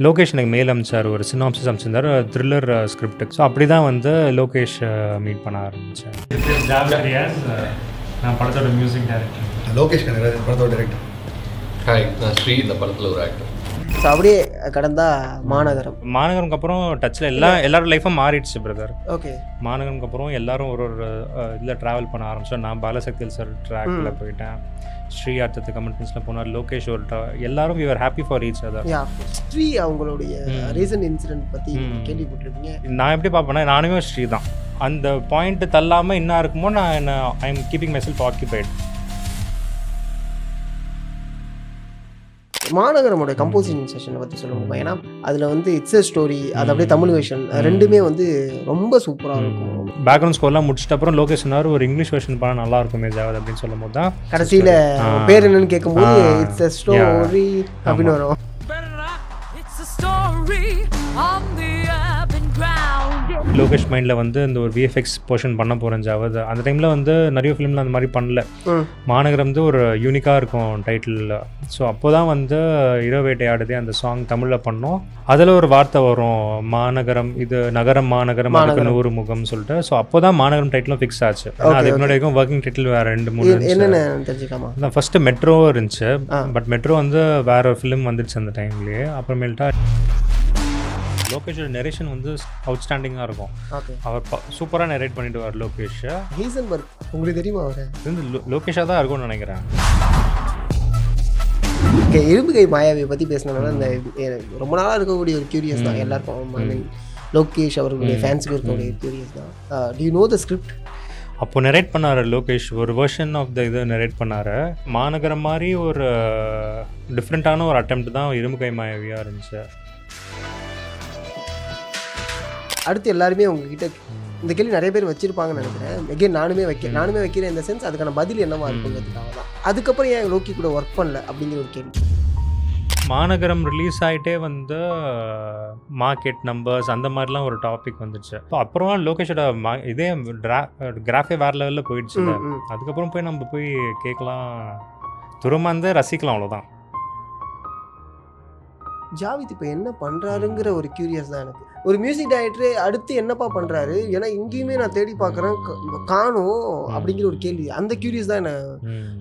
லோகேஷ் எனக்கு மெயில் அனுப்பிச்சார், ஒரு synopsis அனுப்பிச்சிருந்தார், thriller script. So அப்படி தான் வந்து லோகேஷ் மீட் பண்ண ஆரம்பித்தேன். நான் படத்தோட மியூசிக் டைரக்டர். லோகேஷ் கனகராஜ் படத்தோட டைரக்டர். ஹாய், நான் ஸ்ரீ, இந்த படத்தில் ஒரு ஆக்டர். ஸோ அப்படியே கடந்தா மாநகரம்க்கு அப்புறம் டச்சில் எல்லாரும் லைஃப்பும் மாறிடுச்சு பிரதர். ஓகே. மாநகரம்க்கு அப்புறம் எல்லாரும் ஒரு இதில் ட்ராவல் பண்ண ஆரம்பித்தோம். நான் பாலசக்தியில் சார் ட்ராக்கில் போயிட்டேன், ஸ்ரீ அடுத்தது கமிட்மெண்ட்ஸில் போனார், லோகேஷ் ஒரு எல்லாரும் we are happy for each other. Sri அவங்களுடைய ரீசன்ட் இன்சிடென்ட் பற்றி கேள்விப்பட்டிருப்பீங்க. நான் எப்படி பார்ப்பேன்னா, நானுமே ஸ்ரீ தான். அந்த பாயிண்ட் தள்ளாமல் இன்னும் இருக்குமோ நான் I am keeping myself occupied. மாநகரமோட கம்போசிங் செஷனை பற்றி சொல்லுவோம். ஏன்னா அதில் வந்து இட்ஸ் எ ஸ்டோரி, அது அப்படியே தமிழ் வெர்ஷன் ரெண்டுமே வந்து ரொம்ப சூப்பராக இருக்கும். பேக்ரவுண்ட் ஸ்கோர்லாம் முடிச்சிட்ட அப்புறம் லோகேஷ் சொன்னார், ஒரு இங்கிலீஷ் வெர்ஷன் பண்ணால் நல்லா இருக்குமே ஜாவத் அப்படின்னு சொல்லும் போது தான் கடைசியில் பேர் என்னன்னு கேட்கும்போது இட்ஸ் எ ஸ்டோரி அப்படின்னு வரும். லோகேஷ் மைண்டில் வந்து இந்த ஒரு விஎஃப்எக்ஸ் போர்ஷன் பண்ண போகிறேன் ஜாவத். அந்த டைமில் வந்து நிறைய ஃபிலிமில் அந்த மாதிரி பண்ணல. மாநகரம் வந்து ஒரு யூனிக்காக இருக்கும் டைட்டிலில். ஸோ அப்போ தான் வந்து இரவு வேட்டையாடுதே அந்த சாங் தமிழில் பண்ணோம். அதில் ஒரு வார்த்தை வரும், மாநகரம், இது நகரம் மாநகரம் அதுக்கு 100 முகம் சொல்லிட்டு. ஸோ அப்போ தான் மாநகரம் டைட்டிலும் ஃபிக்ஸ் ஆச்சு. அதுக்கு முன்னாடி வரைக்கும் ஒர்க்கிங் டைட்டில் வேறு 2-3 என்னென்ன தெரிஞ்சுக்காமா. நான் ஃபஸ்ட்டு மெட்ரோ இருந்துச்சு, பட் மெட்ரோ வந்து வேற ஒரு ஃபிலிம் வந்துடுச்சு அந்த டைம்லேயே. அப்புறமேல்ட்டா லோகேஷோட நெரேஷன் வந்து அவுட்ஸ்டாண்டிங்காக இருக்கும். அவர் சூப்பராக நெரேட் பண்ணிடுவார் லோகேஷ். ஹீசன்பர்க் உங்களுக்கு தெரியுமா? அவர் வந்து லோகேஷாக தான் இருக்கும்னு நினைக்கிறேன். இரும்பு கை மாயாவியை பற்றி பேசினதுனால இந்த ரொம்ப நாளாக இருக்கக்கூடிய ஒரு கியூரியஸ் தான் எல்லாருக்கும். ஐ மீன் லோகேஷ் அவர்களுடைய ஃபேன்ஸுக்கு இருக்கக்கூடிய கியூரியஸ் தான். To you know the script? அப்போ நெரேட் பண்ணார் லோகேஷ், ஒரு வெர்ஷன் ஆஃப் த இது நெரேட் பண்ணார். மாநகரம் மாதிரி ஒரு டிஃப்ரெண்ட்டான ஒரு அட்டெம்ப்ட் தான் இரும்பு கை மாயாவியாக இருந்துச்சு. அடுத்து எல்லாருமே உங்ககிட்ட இந்த கேள்வி நிறைய பேர் வச்சிருப்பாங்கன்னு நினைக்கிறேன். எகெயின் நானுமே வைக்கிறேன் இந்த சென்ஸ். அதுக்கான பதில் என்னவா இருக்குங்கிறதுக்காக தான். அதுக்கப்புறம் ஏன் லோக்கி கூட ஒர்க் பண்ணல அப்படிங்கிற ஒரு கேள்வி. மாநகரம் ரிலீஸ் ஆகிட்டே வந்து மார்க்கெட் நம்பர்ஸ் அந்த மாதிரிலாம் ஒரு டாபிக் வந்துடுச்சு. ஸோ அப்புறம் லோகேஷோட இதே கிராஃபே வேறு லெவலில் போயிடுச்சு. அதுக்கப்புறம் போய் நம்ம போய் கேட்கலாம், துருமாந்து ரசிக்கலாம், அவ்வளோதான். ஜாவித் இப்போ என்ன பண்ணுறாருங்கிற ஒரு கியூரியஸ் தான் எனக்கு. ஒரு மியூசிக் டைரக்டர் அடுத்து என்னப்பா பண்ணுறாரு, ஏன்னா இங்கேயுமே நான் தேடி பார்க்குறேன் காணும் அப்படிங்கிற ஒரு கேள்வி. அந்த கியூரியஸ் தான் என்ன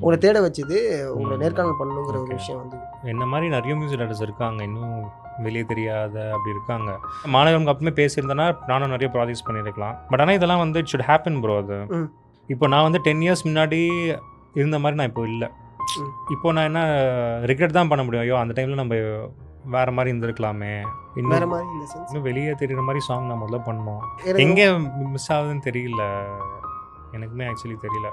உங்களை தேட வச்சுது, உங்களை நேர்காணல் பண்ணணுங்கிற ஒரு விஷயம் வந்து. என்ன மாதிரி நிறைய மியூசிக் டைரக்டர்ஸ் இருக்காங்க, இன்னும் வெளியே தெரியாத அப்படி இருக்காங்க. மாநகரம் அப்பவுமே பேசியிருந்தேன்னா நானும் நிறைய ப்ராஜெக்ட்ஸ் பண்ணியிருக்கலாம். பட் ஆனால் இதெல்லாம் வந்து இட் ஷுட் ஹேப்பன் ப்ரோ. அது இப்போ நான் வந்து 10 இயர்ஸ் முன்னாடி இருந்த மாதிரி நான் இப்போ இல்லை. இப்போ நான் என்ன ரிக்ரெட் தான் பண்ண முடியும், ஐயோ அந்த டைமில் நம்ம வேற மாதிரி இருந்திருக்கலாமே, இன்னும் வெளியே தெரியுற மாதிரி சாங் நான் முதல்ல பண்ணோம். எங்கே மிஸ் ஆகுதுன்னு தெரியல, எனக்குமே ஆக்சுவலி தெரியல.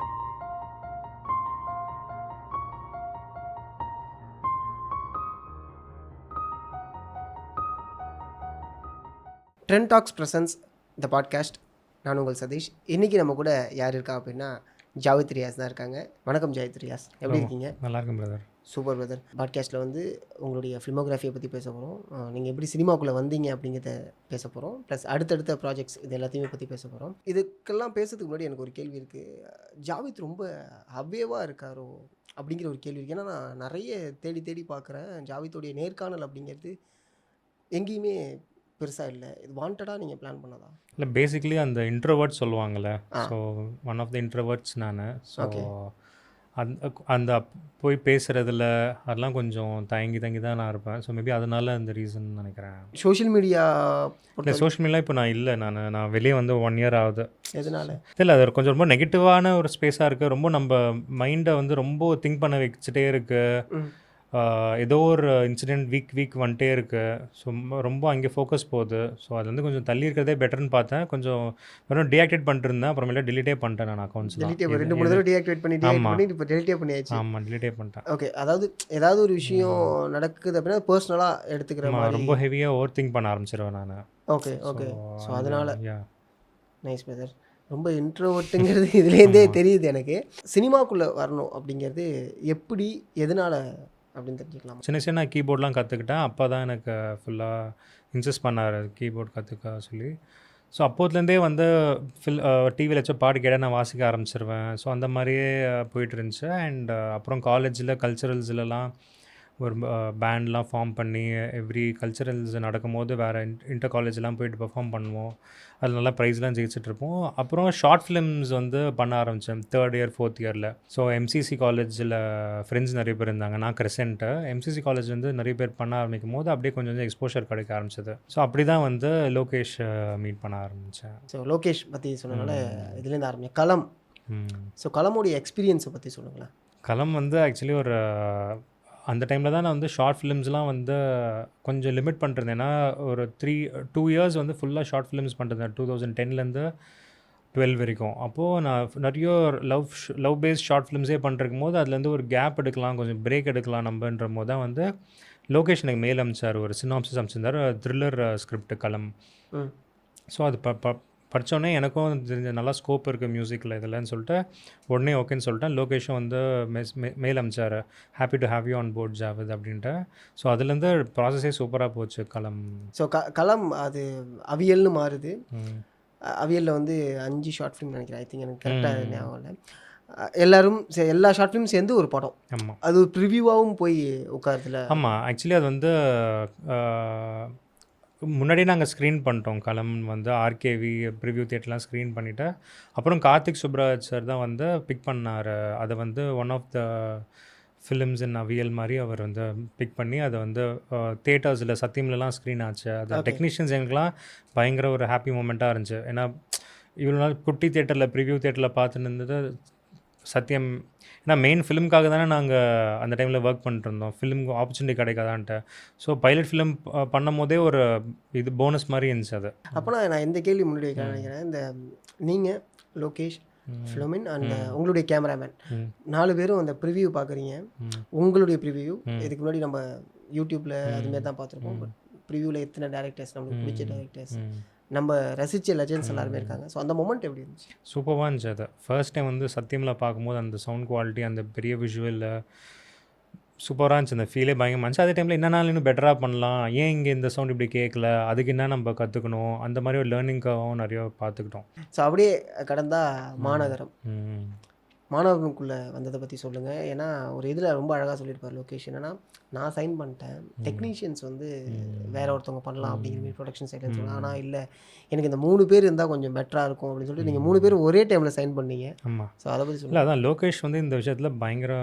Trend Talks presents the podcast. நான் உங்கள் சதீஷ். இன்றைக்கி நம்ம கூட யார் இருக்கா அப்படின்னா ஜாவித் ரியாஸ் தான் இருக்காங்க. வணக்கம் ஜாவித் ரியாஸ், எப்படி இருக்கீங்க? நல்லா இருக்கும் பிரதர். Super brother. பாட்காஸ்ட்டில் வந்து உங்களுடைய ஃபிலிமோகிராஃபியை பற்றி பேச போகிறோம், நீங்கள் எப்படி சினிமாக்குள்ளே வந்தீங்க அப்படிங்கிறத பேச போகிறோம், ப்ளஸ் அடுத்தடுத்த ப்ராஜெக்ட்ஸ் இது எல்லாத்தையுமே பற்றி பேச போகிறோம். இதுக்கெல்லாம் பேசுறதுக்கு முன்னாடி எனக்கு ஒரு கேள்வி இருக்குது. ஜாவித் ரொம்ப அவ்வேவாக இருக்காரோ அப்படிங்கிற ஒரு கேள்வி இருக்குது. ஏன்னா நான் நிறைய தேடி பார்க்குறேன், ஜாவித்தோடைய நேர்காணல் அப்படிங்கிறது எங்கேயுமே பெருசாக இல்லை. இது வாண்டடாக நீங்கள் பிளான் பண்ணதா? இல்லை, பேசிக்கலி அந்த இன்ட்ரோவர்ட் சொல்லுவாங்கள்ல, so one of the introverts நான். ஸோ அந்த போய் பேசுகிறதுல அதெல்லாம் கொஞ்சம் தயங்கி தான் நான் இருப்பேன். ஸோ மேபி அதனால அந்த ரீசன் நினைக்கிறேன். சோஷியல் மீடியா இப்போ நான் இல்லை, நான் வெளியே வந்து 1 இயர் ஆகுது. எதனால இல்லை, அது கொஞ்சம் ரொம்ப நெகட்டிவான ஒரு ஸ்பேஸாக இருக்குது. ரொம்ப நம்ம மைண்டை வந்து ரொம்ப திங்க் பண்ண வச்சுட்டே இருக்குது. ஏதோ ஒரு இன்சிடெண்ட் வீக் வந்துட்டே இருக்குது. ஸோ ரொம்ப அங்கே ஃபோக்கஸ் போகுது. ஸோ அது வந்து கொஞ்சம் தள்ளி இருக்கிறதே பெட்டர்னு பார்த்தேன். கொஞ்சம் வெறும் டீஆக்டிவேட் பண்ணிட்டுருந்தேன், அப்புறமேல டிலீட்டே பண்ணிட்டேன் நான் அக்கௌண்ட்ஸ். 2-3 தடவை டீஆக்டிவேட் பண்ணி இப்போ டெலிட்டே பண்ணியாச்சு. ஆமாம், டிலீட்டே பண்ணிட்டேன். ஓகே. அதாவது ஏதாவது ஒரு விஷயம் நடக்குது அப்படின்னா பர்சனலாக எடுத்துக்கிற மாதிரி ரொம்ப ஹெவியாக ஓவர் திங்க் பண்ண ஆரம்பிச்சிருவேன் நான். ஓகே. ஸோ அதனால் நைஸ் பிரதர். ரொம்ப இன்ட்ரோவர்ட்டுங்கிறது இதுலேருந்தே தெரியுது எனக்கு. சினிமாக்குள்ளே வரணும் அப்படிங்கிறது எப்படி, எதனால் அப்படின்னு தெரிஞ்சுக்கலாம்? சின்ன கீபோர்ட்லாம் கற்றுக்கிட்டேன். அப்போ தான் எனக்கு ஃபுல்லாக இன்ட்ரெஸ்ட் பண்ணார் கீபோர்ட் கற்றுக்க சொல்லி. ஸோ அப்போதுலேருந்தே வந்து டிவியில் வச்ச பாட்டு கேட்டால் நான் வாசிக்க ஆரம்பிச்சிருவேன். ஸோ அந்த மாதிரியே போயிட்டு இருந்துச்சு. அண்ட் அப்புறம் காலேஜில் கல்ச்சுரல்ஸ்லலாம் ஒரு பேண்ட்லாம் ஃபார்ம் பண்ணி எவ்ரி கல்ச்சரல்ஸ் நடக்கும்போது வேறு இன்டர் காலேஜ்லாம் போயிட்டு பெர்ஃபார்ம் பண்ணுவோம். அதில் நல்லா ப்ரைஸ்லாம் ஜெயிச்சிட்ருப்போம். அப்புறம் ஷார்ட் ஃபிலிம்ஸ் வந்து பண்ண ஆரம்பித்தேன் 3rd இயர் 4th இயரில். ஸோ எம்சிசி காலேஜில் ஃப்ரெண்ட்ஸ் நிறைய பேர் இருந்தாங்க. நான் கிரெசென்ட்டு எம்சிசி காலேஜ் வந்து நிறைய பேர் பண்ண ஆரம்பிக்கும் போது அப்படியே கொஞ்சம் கொஞ்சம் எக்ஸ்போஷர் கிடைக்க ஆரம்பிச்சது. ஸோ அப்படி தான் வந்து லோகேஷ் மீட் பண்ண ஆரம்பித்தேன். ஸோ லோகேஷ் பற்றி சொன்னனால இதுலேருந்து ஆரம்பிச்சேன். களம். ஸோ களமுடைய எக்ஸ்பீரியன்ஸை பற்றி சொல்லுங்களேன். களம் வந்து ஆக்சுவலி ஒரு அந்த டைமில் தான் நான் வந்து ஷார்ட் ஃபிலிம்ஸ்லாம் வந்து கொஞ்சம் லிமிட் பண்ணிருந்தேன். ஏன்னா ஒரு 2 இயர்ஸ் வந்து ஃபுல்லாக ஷார்ட் ஃபிலிம்ஸ் பண்ணிருந்தேன் 2010லேருந்து 12 வரைக்கும். அப்போது நான் நிறைய லவ் பேஸ்ட் ஷார்ட் ஃபிலிம்ஸே பண்ணிருக்கும் போது அதுலேருந்து ஒரு கேப் எடுக்கலாம், கொஞ்சம் பிரேக் எடுக்கலாம் நம்மன்ற போது தான் வந்து லோகேஷ் எனக்கு மெயில் அனுப்பிச்சார். ஒரு சினாப்சிஸ் அனுப்பிச்சிருந்தார், த்ரில்லர் ஸ்கிரிப்ட் களம். ஸோ அது படித்தோடனே எனக்கும் தெரிஞ்ச நல்லா ஸ்கோப் இருக்குது மியூசிக்கில் இதெல்லாம் சொல்லிட்டு உடனே ஓகேன்னு சொல்லிட்டேன். லோகேஷும் வந்து மெயில் அனுப்பிச்சார், happy to have you on board Javed அப்படின்ட்டு. ஸோ அதுலேருந்து ப்ராசஸே சூப்பராக போச்சு களம். ஸோ களம் அது அவியல்னு மாறுது. அவியலில் வந்து 5 ஷார்ட் ஃபிலிம் நினைக்கிறேன். ஐ திங்க் எனக்கு கரெக்டாக ஞாபகம் இல்லை. எல்லா ஷார்ட் ஃபிலிம் சேர்ந்து ஒரு படம். ஆமாம், அது ஒரு ப்ரிவியூவாகவும் போய் உட்காரத்துல. ஆமாம். ஆக்சுவலி அது வந்து முன்னாடியே நாங்கள் ஸ்க்ரீன் பண்ணிட்டோம். களம் வந்து ஆர்கேவி ப்ரிவ்யூ தியேட்டர்லாம் ஸ்க்ரீன் பண்ணிவிட்டு அப்புறம் கார்த்திக் சுப்ராஜ் சார் தான் வந்து பிக் பண்ணார். அதை வந்து one of the films in Aviyal மாதிரி அவர் வந்து பிக் பண்ணி அதை வந்து தியேட்டர்ஸில் சத்தியம்லலாம் ஸ்க்ரீன் ஆச்சு. அது டெக்னீஷியன்ஸ் எங்களுக்குலாம் பயங்கர ஒரு ஹாப்பி மூமெண்ட்டாக இருந்துச்சு. ஏன்னா இவ்வளோ நாள் குட்டி தியேட்டரில் ப்ரிவ்யூ தியேட்டரில் பார்த்துன்னு இருந்தது சத்தியம். ஏன்னா மெயின் ஃபிலிம்காக தானே நாங்கள் அந்த டைமில் ஒர்க் பண்ணிட்டுருந்தோம், ஃபிலிம் ஆப்பர்ச்சுனிட்டி கிடைக்காதான்ட்டு. ஸோ பைலட் ஃபிலிம் பண்ணும் போதே ஒரு இது போனஸ் மாதிரி இருந்துச்சு அது. அப்போனா நான் இந்த கேள்வி முன்னாடி வைக்க நினைக்கிறேன். இந்த நீங்கள் லோகேஷ், ஃபிலோமின் அண்ட் உங்களுடைய கேமராமேன் 4 பேரும் அந்த ப்ரிவியூ பார்க்குறீங்க. உங்களுடைய ப்ரிவியூ இதுக்கு முன்னாடி நம்ம யூடியூப்பில் அதுமாரி தான் பார்த்துருப்போம். பட் ப்ரிவியூவில் எத்தனை டேரக்டர்ஸ், நம்மளுக்கு பிடிச்ச டேரக்டர்ஸ், நம்ம ரசித்த லெஜெண்ட்ஸ் எல்லாருமே இருக்காங்க. ஸோ அந்த மொமெண்ட் எப்படி இருந்துச்சு? சூப்பராக இருந்துச்சு. அது ஃபர்ஸ்ட் டைம் வந்து சத்தியமில் பார்க்கும்போது அந்த சவுண்ட் குவாலிட்டி, அந்த பெரிய விஷுவலில் சூப்பராக இருந்துச்சு. அந்த ஃபீலே பயங்கரமாக இருந்துச்சு. அதே டைமில் என்னன்னாலும் இன்னும் பெட்டராக பண்ணலாம், ஏன் இங்கே இந்த சவுண்ட் இப்படி கேட்கல, அதுக்கு என்ன நம்ம கற்றுக்கணும், அந்த மாதிரி ஒரு லேர்னிங்காகவும் நிறைய பார்த்துக்கிட்டோம். ஸோ அப்படியே கடந்தா மாநகரம். மாணவர்களுக்குள்ளே வந்ததை பற்றி சொல்லுங்கள். ஏன்னா ஒரு இதில் ரொம்ப அழகாக சொல்லியிருப்பார் லோகேஷ். என்னன்னா நான் சைன் பண்ணிட்டேன், டெக்னீஷியன்ஸ் வந்து வேற ஒருத்தவங்க பண்ணலாம் அப்படிங்கிற மாதிரி ப்ரொடக்ஷன் சைடில் சொன்னாங்க. ஆனால் இல்லை, எனக்கு இந்த 3 பேர் இருந்தால் கொஞ்சம் பெட்டராக இருக்கும் அப்படின்னு சொல்லிட்டு நீங்கள் 3 பேர் ஒரே டைமில் சைன் பண்ணீங்க. ஆமாம். ஸோ அதை பற்றி இல்லை, சொல்லுங்கள். அதான் லோகேஷ் வந்து இந்த விஷயத்தில் பயங்கர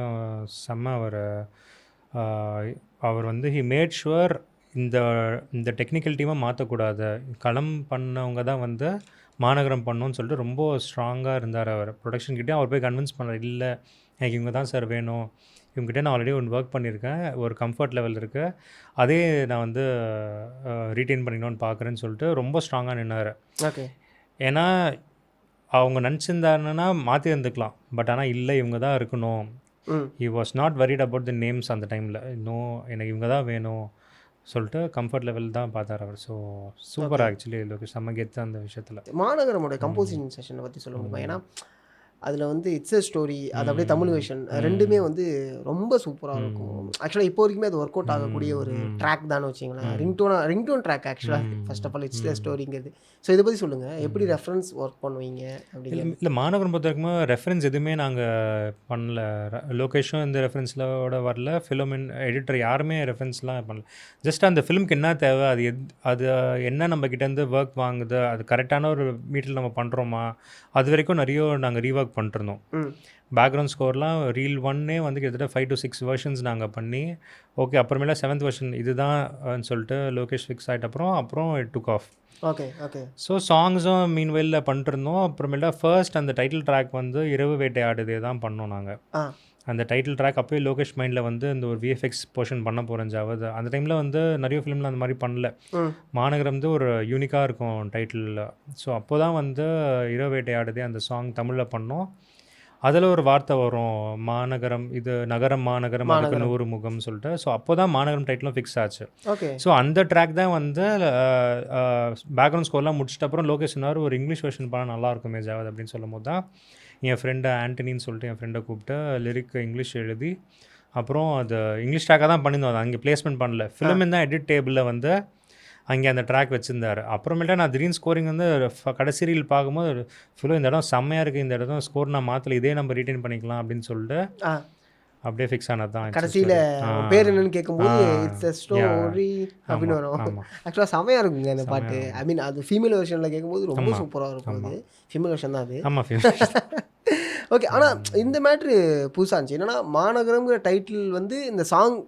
செம்ம. அவர் வந்து ஹி மேட் ஷுவர் இந்த டெக்னிக்கல் டீமை மாற்றக்கூடாது, களம் பண்ணவங்க தான் வந்து மாநகரம் பண்ணணும்னு சொல்லிட்டு ரொம்ப ஸ்ட்ராங்காக இருந்தார். அவர் ப்ரொடக்ஷன்கிட்டே அவர் போய் கன்வின்ஸ் பண்ணார், இல்லை எனக்கு இவங்க தான் சார் வேணும், இவங்ககிட்ட நான் ஆல்ரெடி ஒன்று ஒர்க் பண்ணியிருக்கேன், ஒரு கம்ஃபர்ட் லெவல் இருக்குது, அதே நான் வந்து ரீட்டைன் பண்ணிக்கணும்னு பார்க்குறேன்னு சொல்லிட்டு ரொம்ப ஸ்ட்ராங்காக நின்னார். ஓகே. ஏன்னா அவங்க நினச்சிருந்தாருன்னா மாற்றி இருந்துக்கலாம், பட் ஆனால் இல்லை இவங்க தான் இருக்கணும். He was not worried about the names அந்த டைமில். இன்னும் எனக்கு இவங்க தான் வேணும் சொல்லிட்டு கம்ஃபர்ட் லெவல் தான் பார்த்தார் அவர். ஸோ சூப்பர் ஆக்சுவலி லோகேஷ் செம்ம கெத்து அந்த விஷயத்தில். மாநகரமோட கம்போசிஷன் செஷனை பற்றி சொல்ல முடியுமா? ஏன்னா அதில் வந்து இட்ஸ் எ ஸ்டோரி, அது அப்படியே தமிழ் வெர்ஷன் ரெண்டுமே வந்து ரொம்ப சூப்பராக இருக்கும். ஆக்சுவலாக இப்போ வரைக்குமே அது ஒர்க் அவுட் ஆகக்கூடிய ஒரு ட்ராக் தான் வச்சிங்களேன். ரிங்டோன் ட்ராக் ஆக்சுவலாக first of all it's a ஸ்டோரிங்கிறது. ஸோ இதை பற்றி சொல்லுங்கள், எப்படி ரெஃபரன்ஸ் ஒர்க் பண்ணுவீங்க அப்படிங்கிற. இல்லை, மாநகரம் பொறுத்த வரைக்கும் ரெஃபரன்ஸ் எதுவுமே நாங்கள் பண்ணல. லோகேஷும் இந்த ரெஃபரன்ஸோட வரல, ஃபிலோமின் எடிட்டர் யாருமே ரெஃபரன்ஸ்லாம் பண்ணல. ஜஸ்ட் அந்த ஃபிலிம்க்கு என்ன தேவை, அது என்ன நம்ம கிட்டேருந்து ஒர்க் வாங்குது, அது கரெக்டான ஒரு மீட்டில் நம்ம பண்ணுறோமா, அது வரைக்கும் நிறைய நாங்கள் ரீஒர்க் பண்ணிட்டுருந்தோம். பேக்ரவுண்ட் ஸ்கோர்லாம் ரீல் 1 வந்து கிட்டத்தட்ட 5 to 6 வெர்ஷன்ஸ் நாங்கள் பண்ணி ஓகே, அப்புறமேல 7th வெர்ஷன் இதுதான் சொல்லிட்டு லோகேஷ் ஃபிக்ஸ் ஆகிட்ட அப்புறம் it took off. Okay okay. So சாங்ஸும் மீன்வெல்ல பண்ணிட்டுருந்தோம். அப்புறமேல ஃபர்ஸ்ட் அந்த டைட்டில் ட்ராக் வந்து இரவு வேட்டையாடுதே தான் பண்ணோம் நாங்கள். அந்த டைட்டில் ட்ராக் அப்போயே லோகேஷ் மைண்டில் வந்து இந்த ஒரு விஎஃப்எக்ஸ் போர்ஷன் பண்ண போகிறேன் ஜாவது. அந்த டைமில் வந்து நிறைய ஃபிலிமில் அந்த மாதிரி பண்ணல. மாநகரம் வந்து ஒரு யூனிக்காக இருக்கும் டைட்டிலில். ஸோ அப்போ தான் வந்து இரவு வேட்டையாடுதே அந்த சாங் தமிழில் பண்ணோம். அதில் ஒரு வார்த்தை வரும், மாநகரம், இது நகரம் மாநகரம் அதுக்கு 100 முகம் சொல்லிட்டு. ஸோ அப்போ தான் மாநகரம் டைட்டிலும் ஃபிக்ஸ் ஆச்சு. ஓகே. ஸோ அந்த ட்ராக் தான் வந்து பேக்ரவுண்ட் ஸ்கோர்லாம் முடிச்சிட்ட அப்புறம் லோகேஷ் சொன்னார், ஒரு இங்கிலீஷ் வெர்ஷன் பண்ணால் நல்லா இருக்குமே ஜாவத் அப்படின்னு சொல்லும் போது தான் என் ஃப்ரெண்டு ஆண்டனின்னு சொல்லிட்டு என் ஃப்ரெண்டை கூப்பிட்டு லிரிக் இங்கிலீஷ் எழுதி அப்புறம் அது இங்கிலீஷ் ட்ராக்காக தான் பண்ணியிருந்தோம். அது அங்கே பிளேஸ்மெண்ட் பண்ணல, ஃபிலிம் தான் எடிட் டேபிளில் வந்து அங்கே அந்த ட்ராக் வச்சுருந்தார். அப்புறமேட்டா நான் திடீர்னு ஸ்கோரிங் வந்து கடைசி ரீல் பார்க்கும்போது ஃபிலோ இந்த இடம் செம்மையாக இருக்குது, இந்த இடம் ஸ்கோர் நான் மாற்றல, இதே நம்ம ரீட்டைன் பண்ணிக்கலாம் அப்படின்னு சொல்லிட்டு அப்படியே ஃபிக்ஸ் ஆனது தான் கடைசியில் பேர் என்னன்னு கேட்கும்போது இட்ஸ் அ ஸ்டோரி அப்படின்னு வரும். ஆக்சுவலாக செமையாக இருக்குங்க அந்த பாட்டு. ஐ மீன் அது ஃபீமேல் வெர்ஷனில் கேட்கும்போது ரொம்ப சூப்பராக இருக்கும். அது ஃபீமேல் வெர்ஷன் தான் அது. ஆமாம் ஓகே. ஆனால் இந்த மேட்ரு புதுசாக இருந்துச்சு. என்னன்னா மாநகரம்ங்கிற டைட்டில் வந்து இந்த சாங்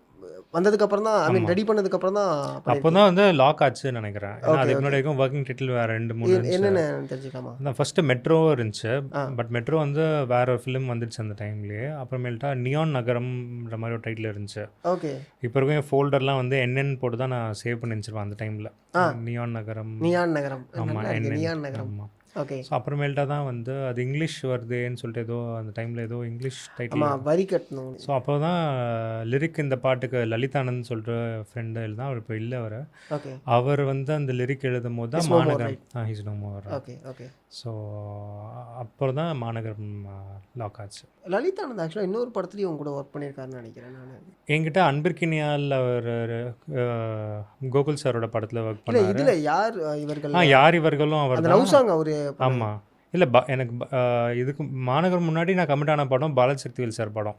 வந்ததுக்கப்புறம் தான், ஐ மீன் ரெடி பண்ணதுக்கப்புறம் தான், அப்போ தான் வந்து லாக் ஆச்சுன்னு நினைக்கிறேன். அதுக்கு முன்னாடி வரைக்கும் ஒர்க்கிங் டைட்டில் வேறு 2-3 என்னென்ன தெரிஞ்சுக்கலாமா? தான். ஃபஸ்ட்டு மெட்ரோ இருந்துச்சு. பட் மெட்ரோ வந்து வேற ஒரு ஃபிலிம் வந்துடுச்சு அந்த டைம்லேயே. அப்புறமேல்ட்டா நியான் நகரம்ன்ற மாதிரி ஒரு டைட்டில் இருந்துச்சு. ஓகே. இப்போ வரைக்கும் ஃபோல்டர்லாம் வந்து என்னன்னு போட்டு தான் நான் சேவ் பண்ணி வச்சிருப்பேன் அந்த டைமில். நியான் நகரம். ஆமாம், நியான் நகரம். ஓகே. ஸோ அப்புறமேல்ட்டா தான் வந்து அது இங்கிலீஷ் வருதுன்னு சொல்லிட்டு ஏதோ அந்த டைமில் ஏதோ இங்கிலீஷ் டைட்டில் வரி கட்டணும். ஸோ அப்போ தான் லிரிக் இந்த பாட்டுக்கு லலிதானந்த் சொல்கிற ஃப்ரெண்டு எழுதான். அவர் இப்போ இல்லை. அவர் வந்து அந்த லிரிக் எழுதும் போது தான் Maanagaram he's no more. Okay okay. So அப்புறம் தான் மாநகரம் லாக் ஆச்சு. லலிதானந்த் ஆக்சுவலாக இன்னொரு படத்துலையும் கூட ஒர்க் பண்ணியிருக்காருன்னு நினைக்கிறேன் நான். என்கிட்ட அன்பிற்கினியால் அவர் கோகுல் சாரோட படத்தில் ஒர்க் இல்லை, பண்ணார். இதில் யார் இவர்கள்? யார் இவர்களும் அவர் அந்த லவ் சாங் அவர். ஆமாம். இல்லை எனக்கு இதுக்கு மாநகரம் முன்னாடி நான் கமிட் ஆன படம் பாலசக்திவேல் சார் படம்.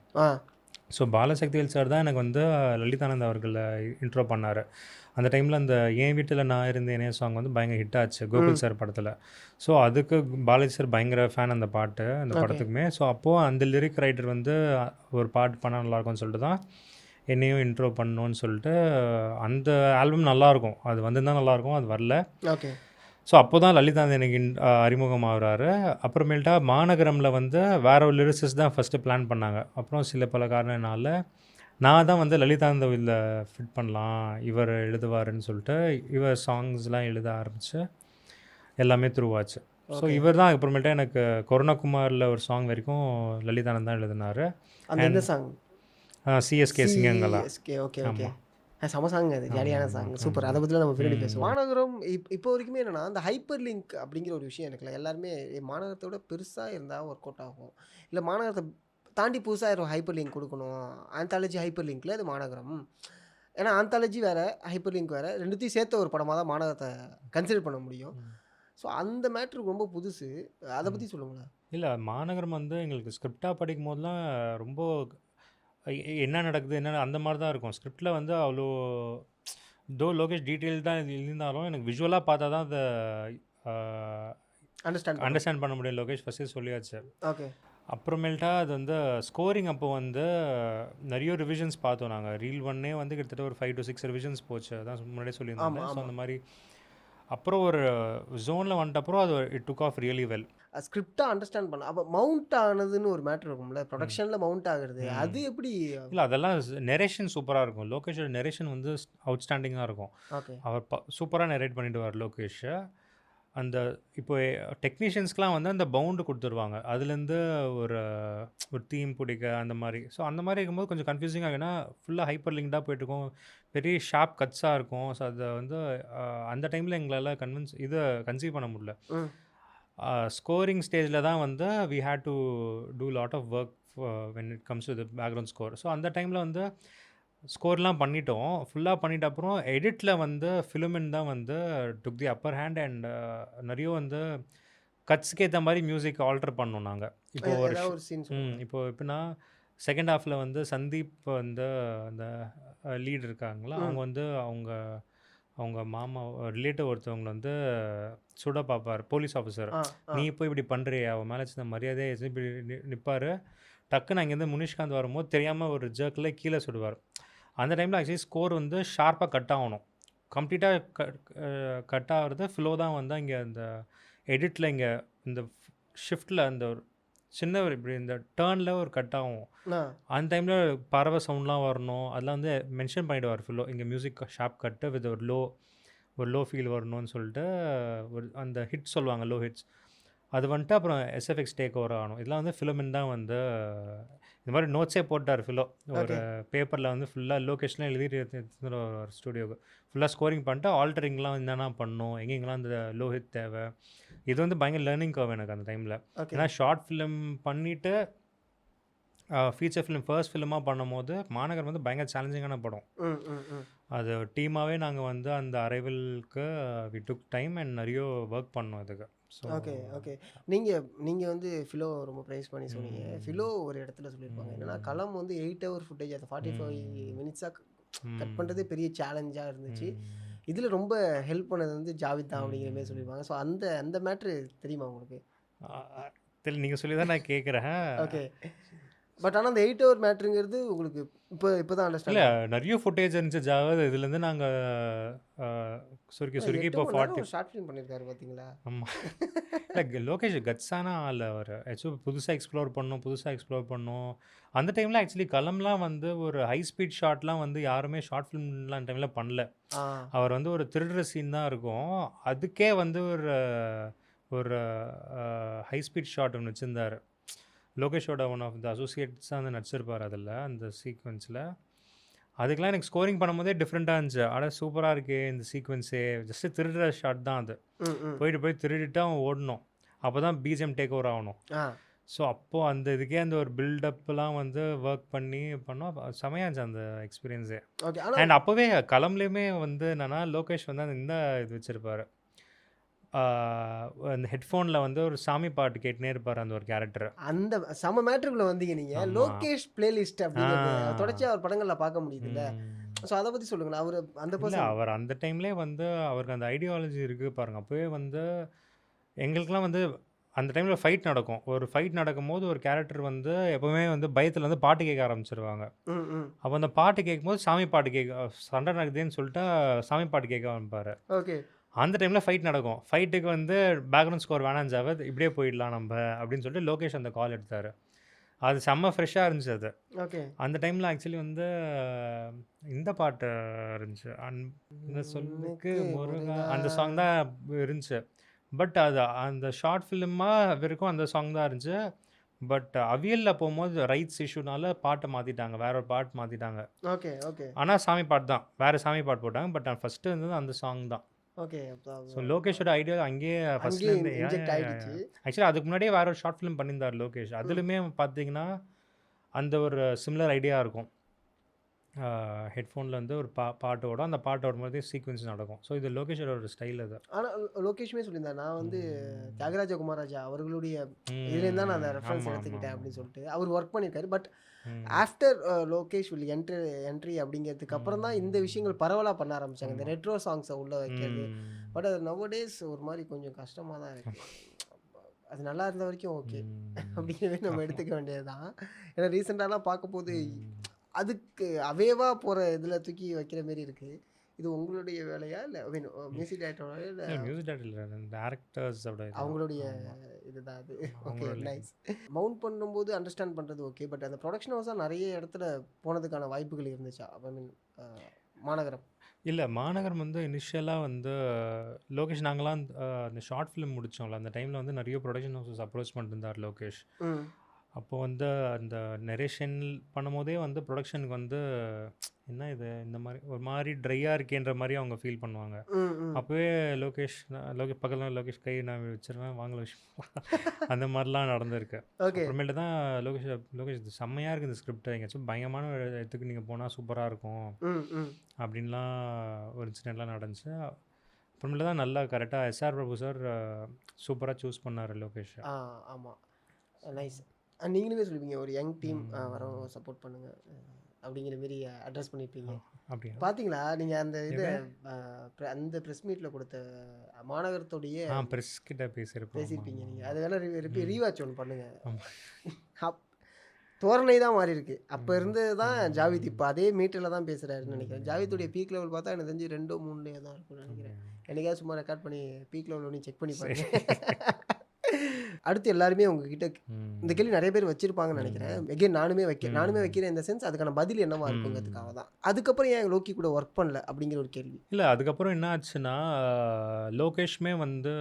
ஸோ பாலசக்திவேல் சார் தான் எனக்கு வந்து லலிதானந்த் அவர்களை இன்ட்ரோ பண்ணார். அந்த டைமில் அந்த என் வீட்டில் நான் இருந்தேனே சாங் வந்து பயங்கர ஹிட் ஆச்சு கோகுல் சார் படத்தில். ஸோ அதுக்கு பாலாஜி சார் பயங்கர ஃபேன் அந்த பாட்டு, அந்த படத்துக்குமே. ஸோ அப்போது அந்த லிரிக் ரைட்டர் வந்து ஒரு பாட்டு பண்ணால் நல்லாயிருக்கும்னு சொல்லிட்டு தான் என்னையும் இன்ட்ரோ பண்ணணுன்னு சொல்லிட்டு. அந்த ஆல்பம் நல்லாயிருக்கும், அது வந்துருந்தால் நல்லாயிருக்கும், அது வரல. ஓகே. ஸோ அப்போ தான் லலிதானந்த் எனக்கு அறிமுகமாகறாரு. அப்புறமேல்ட்டா மாநகரமில் வந்து வேற ஒரு லிரிசிஸ் தான் ஃபஸ்ட்டு பிளான் பண்ணாங்க. அப்புறம் சில பல காரணத்தினால நான் தான் வந்து லலிதானந்த் இதில் ஃபிட் பண்ணலாம், இவர் எழுதுவாருன்னு சொல்லிட்டு இவர் சாங்ஸ்லாம் எழுத ஆரம்பித்து எல்லாமே த்ரூவாச்சு. ஸோ இவர் தான் அப்புறமேட்டா எனக்கு கொரோனாகுமாரில் ஒரு சாங் வரைக்கும் லலிதானந்த் தான் எழுதினார். அந்த சாங் சிஎஸ்கே சிங்கங்களா. Okay okay. சம சாங், அது ஜாலியான சாங், சூப்பர். அதை பற்றிலாம் நம்ம பின்னாடி பேசுவோம். மாநகரம் இப்போ வரைக்குமே என்னென்னா அந்த ஹைப்பர் லிங்க் அப்படிங்கிற ஒரு விஷயம் இருக்குல்ல, எல்லாருமே மாநகரத்தோட பெருசாக இருந்தால் ஒர்க் அவுட் ஆகும், இல்லை மாநகரத்தை தாண்டி புதுசாக ஹைப்பர் லிங்க் கொடுக்கணும். ஆந்தாலஜி ஹைப்பர் லிங்க்கில் அது மாநகரம். ஏன்னா ஆந்தாலஜி வேறு, ஹைப்பர் லிங்க் வேறு, ரெண்டுத்தையும் சேர்த்த ஒரு படமாக தான் மாநகரத்தை கன்சிடர் பண்ண முடியும். ஸோ அந்த மேட்ரு ரொம்ப புதுசு, அதை பற்றி சொல்லுங்களேன். இல்லை, மாநகரம் வந்து எங்களுக்கு ஸ்கிரிப்டாக படிக்கும் போதெல்லாம் ரொம்ப என்ன நடக்குது என்ன அந்த மாதிரி தான் இருக்கும். ஸ்கிரிப்டில் வந்து அவ்வளோ லோகேஷ் டீட்டெயில் தான் இருந்தாலும் எனக்கு விஷுவலாக பார்த்தா தான் அதை அண்டர்ஸ்டாண்ட் பண்ண முடியும். லோகேஷ் ஃபஸ்ட்டே சொல்லியாச்சு. ஓகே. அப்புறமேல்ட்டா அது வந்து ஸ்கோரிங் அப்போ வந்து நிறைய ரிவிஷன்ஸ் பார்த்தோம் நாங்கள். ரீல் 1 வந்து கிட்டத்தட்ட ஒரு 5 to 6 ரிவிஷன்ஸ் போச்சு, அதான் முன்னாடியே சொல்லியிருந்தாங்க. ஸோ அந்த மாதிரி அப்புறம் ஒரு ஜோனில் வந்துட்டப்புறம் அது it took off really well. ஸ்கிரிப்டாக அண்டர்ஸ்டாண்ட் பண்ண அப்போ மவுண்ட் ஆனதுன்னு ஒரு மேட்ரு இருக்கும்ல, ப்ரொடக்ஷனில் மவுண்ட் ஆகுறது, அது எப்படி? இல்லை, அதெல்லாம் நெரேஷன் சூப்பராக இருக்கும். லோகேஷோட நெரேஷன் வந்து அவுட்ஸ்டாண்டிங்காக இருக்கும். ஓகே. அவர் சூப்பராக நெரேட் பண்ணிவிடுவார் லோகேஷ். அந்த இப்போ டெக்னீஷியன்ஸ்க்கெலாம் வந்து அந்த பவுண்டு கொடுத்துருவாங்க, அதுலேருந்து ஒரு தீம் பிடிக்க அந்த மாதிரி. ஸோ அந்த மாதிரி இருக்கும்போது கொஞ்சம் கன்ஃபியூசிங்காக, ஏன்னா ஃபுல்லாக ஹைப்பர் லிங்க்டாக போய்ட்டுருக்கும், பெரிய ஷார்ப் கட்ஸாக இருக்கும். ஸோ அதை வந்து அந்த டைமில் எங்களால் கன்சீவ் பண்ண முடியல. ஸ்கோரிங் ஸ்டேஜில் தான் வந்து we had to do lot of work when it comes to the background score. So அந்த டைமில் வந்து ஸ்கோர்லாம் பண்ணிட்டோம், ஃபுல்லாக பண்ணிட்ட அப்புறம் எடிட்டில் வந்து ஃபிலிமின் தான் வந்து டுக் தி அப்பர் ஹேண்ட். அண்ட் நிறைய வந்து கட்ஸ்க்கு ஏற்ற மாதிரி மியூசிக் ஆல்டர் பண்ணோம் நாங்கள். இப்போ ஒரு சீன் இப்போ எப்படின்னா செகண்ட் ஹாஃபில் வந்து சந்தீப் வந்து அந்த லீட் இருக்காங்களா, அவங்க வந்து அவங்க மாமா ரிலேட்டிவ் ஒருத்தவங்களை வந்து சுட பார்ப்பார், போலீஸ் ஆஃபீஸர். நீ இப்போ இப்படி பண்ணுறியா, அவன் மேலே சின்ன மரியாதையை இப்படி நிற்பார். டக்குன்னு அங்கேருந்து முனிஷ்காந்த் வரும்போது தெரியாமல் ஒரு ஜர்க்கில் கீழே சுடுவார். அந்த டைமில் ஆக்சுவலி ஸ்கோர் வந்து ஷார்ப்பாக கட் ஆகணும், கம்ப்ளீட்டாக கட் ஆகிறது ஃப்ளோ தான் வந்து இங்கே அந்த எடிட்டில் இங்கே இந்த ஷிஃப்டில் அந்த ஒரு சின்ன ஒரு இப்படி இந்த டேர்னில் ஒரு கட் ஆகும். அந்த டைமில் பறவை சவுண்ட்லாம் வரணும், அதெல்லாம் வந்து மென்ஷன் பண்ணிவிடுவார் ஃப்ளோ. இங்கே மியூசிக் ஷார்ப் கட்டு வித் ஒரு லோ ஃபீல் வரணும்னு சொல்லிட்டு ஒரு அந்த ஹிட் சொல்லுவாங்க, லோ ஹிட்ஸ், அது வந்துட்டு அப்புறம் எஸ்எஃப்எக்ஸ் டேக் ஓவர் ஆகணும். இதெல்லாம் வந்து ஃபிலிமின் தான் வந்து இந்த மாதிரி நோட்ஸே போட்டார் ஃபிலோ. ஒரு பேப்பரில் வந்து ஃபுல்லாக லொக்கேஷன்லாம் எழுதிட்டு ஒரு ஸ்டூடியோவுக்கு ஃபுல்லாக ஸ்கோரிங் பண்ணிட்டு ஆல்டரிங்லாம் என்னென்னா பண்ணணும், எங்கெங்கெல்லாம் அந்த லோ ஹிட் தேவை. இது வந்து பயங்கர லேர்னிங் கர்வ் எனக்கு அந்த டைமில். ஏன்னா ஷார்ட் ஃபிலிம் பண்ணிவிட்டு ஃபீச்சர் ஃபிலிம் ஃபர்ஸ்ட் ஃபிலிமாக பண்ணும் போது மாநகரம் வந்து பயங்கர சேலஞ்சிங்கான படம். அது டீமாகவே நாங்கள் வந்து அந்த அரைவலுக்கு வி டுக் டைம் அண்ட் நிறைய ஒர்க் பண்ணோம் இதுக்கு. So okay okay. நீங்கள் வந்து ஃபிலோ ரொம்ப ப்ரைஸ் பண்ணி சொன்னீங்க. ஃபிலோ ஒரு இடத்துல சொல்லியிருப்பாங்க என்னன்னா களம் வந்து 8 ஹவர் ஃபுட்டேஜ் அந்த 45 மினிட்ஸாக கட் பண்ணுறதே பெரிய சேலஞ்சாக இருந்துச்சு. இதில் ரொம்ப ஹெல்ப் பண்ணது வந்து ஜாவித் தான் அப்படிங்கிற மாதிரி சொல்லியிருப்பாங்க. ஸோ அந்த அந்த மேட்ரு தெரியுமா உங்களுக்கு? தெரியல, நீங்கள் சொல்லி தான் நான் கேட்குறேன். ஓகே. பட் ஆனால் அந்த 8 ஹவர் மேட்ருங்கிறது உங்களுக்கு இப்போ தான் இல்லை, அண்டர்ஸ்டாண்ட். நிறைய ஃபுட்டேஜ் இருந்துச்சு ஜாவத். இதுலேருந்து நாங்கள் சுருக்கி இப்போ 40. ஷார்ட் ஃபிலிம் பண்ணியிருக்காரு பார்த்தீங்களா? ஆமாம். இல்லை, லோகேஷ் கட்ஸான ஆள் அவர். ஆக்சுவலி புதுசாக எக்ஸ்ப்ளோர் பண்ணோம். அந்த டைமில் ஆக்சுவலி களம்லாம் வந்து ஒரு ஹை ஸ்பீட் ஷாட்லாம் வந்து யாருமே ஷார்ட் ஃபிலிம்லாம் டைமில் பண்ணல. அவர் வந்து ஒரு திருடுற சீன் தான் இருக்கும். அதுக்கே வந்து ஒரு ஹை ஸ்பீட் ஷாட் ஒன்று வச்சுருந்தார். லோகேஷோட ஒன் ஆஃப் த அசோசியேட்ஸ் தான் வந்து நடிச்சிருப்பார் அதில், அந்த சீக்வன்ஸில். அதுக்கெலாம் எனக்கு ஸ்கோரிங் பண்ணும்போதே டிஃப்ரெண்ட்டாக இருந்துச்சு. சூப்பராக இருக்கே இந்த சீக்வன்ஸே. ஜஸ்ட்டு திருடுற ஷாட் தான் அது. போய் திருடிட்டு அவன் ஓடணும். அப்போ தான் பிஜிஎம் டேக் ஓவர் ஆகணும். ஸோ அப்போது அந்த இதுக்கே அந்த ஒரு பில்டப்லாம் வந்து ஒர்க் பண்ணோம். செமையாக இருந்துச்சு அந்த எக்ஸ்பீரியன்ஸே. அண்ட் அப்போவே களம்லேயுமே வந்து என்னென்னா லோகேஷ் வந்து அந்த இந்த இது வச்சுருப்பார். அந்த ஹெட்ஃபோனில் வந்து ஒரு சாமி பாட்டு கேட்டுனே இருப்பார் அந்த ஒரு கேரக்டர். அந்த சம மேட்ருக்குள்ளே வந்தீங்க நீங்கள். லோகேஷ் பிளேலிஸ்ட் அப்படிங்கிறது தொடர்ச்சியாக அவர் படங்களில் பார்க்க முடியுதுல்ல. ஸோ அதை பற்றி சொல்லுங்களேன். அவர் அந்த அவர் அந்த டைம்லேயே வந்து அவருக்கு அந்த ஐடியாலஜி இருக்குது பாருங்கள். அப்போவே வந்து எங்களுக்கெலாம் வந்து அந்த டைமில் ஃபைட் நடக்கும். ஒரு ஃபைட் நடக்கும்போது ஒரு கேரக்டர் வந்து எப்போவுமே வந்து பயத்தில் வந்து பாட்டு கேட்க ஆரம்பிச்சிருவாங்க. அப்போ அந்த பாட்டு கேட்கும்போது சாமி பாட்டு சண்டை நடக்குதுன்னு சொல்லிட்டு சாமி பாட்டு கேட்க ஆரம்பிப்பார். ஓகே. அந்த டைமில் ஃபைட் நடக்கும். ஃபைட்டுக்கு வந்து பேக்ரவுண்ட் ஸ்கோர் வேணாம் ஜாவத், இப்படியே போயிடலாம் நம்ம அப்படின்னு சொல்லிட்டு லோகேஷ் அந்த கால் எடுத்தார். அது செம்ம ஃப்ரெஷ்ஷாக இருந்துச்சு அது. ஓகே. அந்த டைமில் ஆக்சுவலி வந்து இந்த பாட்டு இருந்துச்சு, அந்த சொல்லுக்கு முருகா, அந்த சாங் தான் இருந்துச்சு. பட் அது அந்த ஷார்ட் ஃபிலிமாக வரைக்கும் அந்த சாங் தான் இருந்துச்சு. பட் அவியலில் போகும்போது ரைட்ஸ் இஷ்யூனால பாட்டை மாற்றிட்டாங்க, வேற ஒரு பாட்டு மாற்றிட்டாங்க. Okay okay. ஆனால் சாமி பாட்டு தான், வேறு சாமி பாட்டு போட்டாங்க. பட் ஃபஸ்ட்டு இருந்தது அந்த சாங் தான். ஓகே. ஸோ லோகேஷோட ஐடியா அங்கேயே ஃபஸ்ட்லேருந்து ஆக்சுவலி அதுக்கு முன்னாடியே வேற ஒரு ஷார்ட் ஃபிலிம் பண்ணியிருந்தார் லோகேஷ். அதுலேயுமே பார்த்தீங்கன்னா அந்த ஒரு சிமிலர் ஐடியா இருக்கும். ஹெட்ஃபோனில் வந்து ஒரு பாட்டு ஓடும். அந்த பாட்டு ஓடும்போது சீக்வன்ஸ் நடக்கும். ஸோ இது லோகேஷோட ஒரு ஸ்டைல் அது. ஆனால் லோகேஷுமே சொல்லியிருந்தேன், நான் வந்து தியாகராஜ குமாராஜா அவர்களுடைய இதுலேருந்து தான் நான் அந்த ரெஃபரன்ஸ் எடுத்துக்கிட்டேன் அப்படின்னு சொல்லிட்டு அவர் ஒர்க் பண்ணியிருக்காரு. But after Lokesh will entry அப்படிங்கிறதுக்கு அப்புறம் தான் இந்த விஷயங்கள் பரவலாக பண்ண ஆரம்பித்தாங்க. இந்த ரெட்ரோ சாங்ஸை உள்ளே வைக்கிறது. பட் அது நவடேஸ் ஒரு மாதிரி கொஞ்சம் கஷ்டமாக தான் இருக்குது. அது நல்லா இருந்த வரைக்கும் ஓகே அப்படிங்கிறவே நம்ம எடுத்துக்க வேண்டியது தான். ஏன்னா ரீசெண்டாலாம் பார்க்கும்போது அதுக்கு அவேவாக போகிற இதில் தூக்கி வைக்கிற மாரி இருக்குது. இது உங்களுடைய வேலையா இல்லை மியூசிக் டைரக்டரோட இல்லை மியூசிக் டைரக்டர் டேரக்டர்ஸ் அவங்களுடைய இதுதான் அது? Okay, nice. மவுண்ட் பண்ணும்போது அண்டர்ஸ்டாண்ட் பண்ணுறது ஓகே. பட் அந்த ப்ரொடக்ஷன் ஹவுஸாக நிறைய இடத்துல போனதுக்கான வாய்ப்புகள் இருந்துச்சா? ஐ மீன் மாநகரம் இல்லை, மாநகரம் வந்து இனிஷியலாக வந்து லோகேஷ் நாங்களாம் அந்த ஷார்ட் ஃபிலிம் முடித்தோம்ல, அந்த டைமில் வந்து நிறைய ப்ரொடக்ஷன் ஹவுஸஸ் அப்ரோச் பண்ணிருந்தார் லோகேஷ். அப்போது வந்து அந்த நரேஷன் பண்ணும்போதே வந்து ப்ரொடக்ஷனுக்கு வந்து என்ன இது இந்த மாதிரி ஒரு மாதிரி ட்ரையாக இருக்கேன்ற மாதிரி அவங்க ஃபீல் பண்ணுவாங்க. அப்போவே லோகேஷ் பக்கத்தில் லோகேஷ் கை நான் வச்சிருவேன், வாங்க லோகேஷ் அந்த மாதிரிலாம் நடந்திருக்கு. அப்புறமேட்டு தான் லோகேஷ் இது செம்மையாக இருக்குது இந்த ஸ்கிரிப்ட், எங்கேயாச்சும் பயங்கரமான இடத்துக்கு நீங்கள் போனால் சூப்பராக இருக்கும் அப்படின்லாம் ஒரு இன்சிடென்ட்லாம் நடந்துச்சு. அப்புறமேட்டு தான் நல்லா கரெக்டாக எஸ்ஆர் பிரபு சார் சூப்பராக சூஸ் பண்ணார் லோகேஷ். ஆமாம், நைஸ். நீங்களுமே சொல்லுவீங்க ஒரு யங் டீம் வர சப்போர்ட் பண்ணுங்க அப்படிங்கிற மாரி அட்ரஸ் பண்ணியிருப்பீங்க. பார்த்தீங்களா நீங்கள் அந்த இது அந்த ப்ரெஸ் மீட்டில் கொடுத்த மாநகரத்துடைய ப்ரெஸ் கிட்ட பேசியிருப்பீங்க நீங்கள். அது வேணால் ரீவாச் ஒன்று பண்ணுங்கள். தோரணை தான் மாறி இருக்கு. அப்போ இருந்தது தான் ஜாவித். இப்போ அதே மீட்டரில் தான் பேசுகிறாருன்னு நினைக்கிறேன். ஜாவித்துடைய பீக் லெவல் பார்த்தா எனக்கு தெரிஞ்சு 2-3 தான் இருக்கும்னு நினைக்கிறேன். எனக்காவது சும்மா ரெக்கார்ட் பண்ணி பீக் லெவல் ஒன்று செக் பண்ணி பாருங்க. அடுத்து எல்லாருமே உங்ககிட்ட இந்த கேள்வி நிறைய பேர் வச்சிருப்பாங்கன்னு நினைக்கிறேன். எகெயின் நானுமே வைக்கிறேன் இந்த சென்ஸ் அதுக்கான பதில் என்னவா இருக்குங்கிறதுக்காக தான். அதுக்கப்புறம் ஏன் லோக்கி கூட ஒர்க் பண்ணல அப்படிங்கிற ஒரு கேள்வி. இல்லை, அதுக்கப்புறம் என்ன ஆச்சுன்னா லோகேஷ்மே வந்து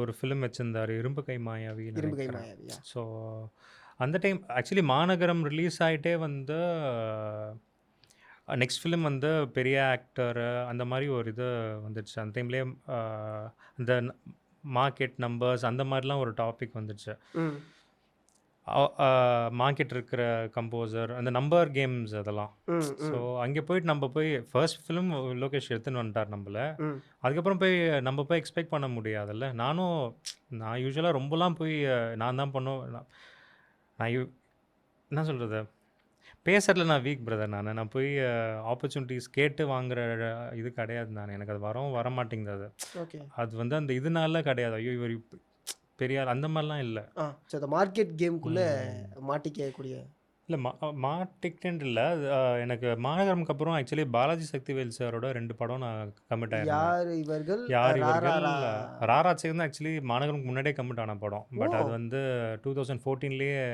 ஒரு ஃபிலிம் வச்சுருந்தார், இரும்பு கை மாயாவி. ஸோ அந்த டைம் ஆக்சுவலி மாநகரம் ரிலீஸ் ஆகிட்டே வந்து நெக்ஸ்ட் ஃபிலிம் வந்து பெரிய ஆக்டரு அந்த மாதிரி ஒரு இது வந்துடுச்சு. அந்த டைம்லேயே அந்த மார்க்கெட் நம்பர்ஸ் அந்த மாதிரிலாம் ஒரு டாபிக் வந்துடுச்சு. மார்க்கெட் இருக்கிற கம்போசர் அந்த நம்பர் கேம்ஸ் அதெல்லாம். ம் ஸோ அங்கே போயிட்டு நம்ம போய் ஃபர்ஸ்ட் ஃபிலிம் லோகேஷ் எடுத்துன்னு வந்துட்டார் நம்மள. ம் அதுக்கப்புறம் நம்ம போய் எக்ஸ்பெக்ட் பண்ண முடியாதுல்ல. நான் யூசுவலாக ரொம்பலாம் போய் நான் தான் பண்ணுவேன். நான் என்ன சொல்கிறது, பேசுறதுல நான் வீக் பிரதர். நான் போய் ஆப்பர்ச்சுனிட்டிஸ் கேட்டு வாங்குற இது கிடையாது. எனக்கு அது வர மாட்டேங்குது அது. ஓகே. அது வந்து அந்த இதனால கிடையாது. ஐயோ இவர் பெரிய ஆள் அந்த மாதிரிலாம் இல்லை. ஸோ அந்த மார்க்கெட் கேமுக்குள்ளே மாட்டிக்கக்கூடிய இல்லை மாட்டிக்கிட்டேன் இல்லை. எனக்கு மாநகரமுக்கு அப்புறம் ஆக்சுவலி பாலாஜி சக்திவேல் சாரோட 2 படம் நான் கமிட் ஆயிருந்தேன். யார் இவர்கள் யார் இவர்கள் ராரா. ராரா சேர்ந்து ஆக்சுவலி மாநகரமுக்கு முன்னாடியே கமிட் ஆன படம். பட் ஓ. அது வந்து 2014லேயே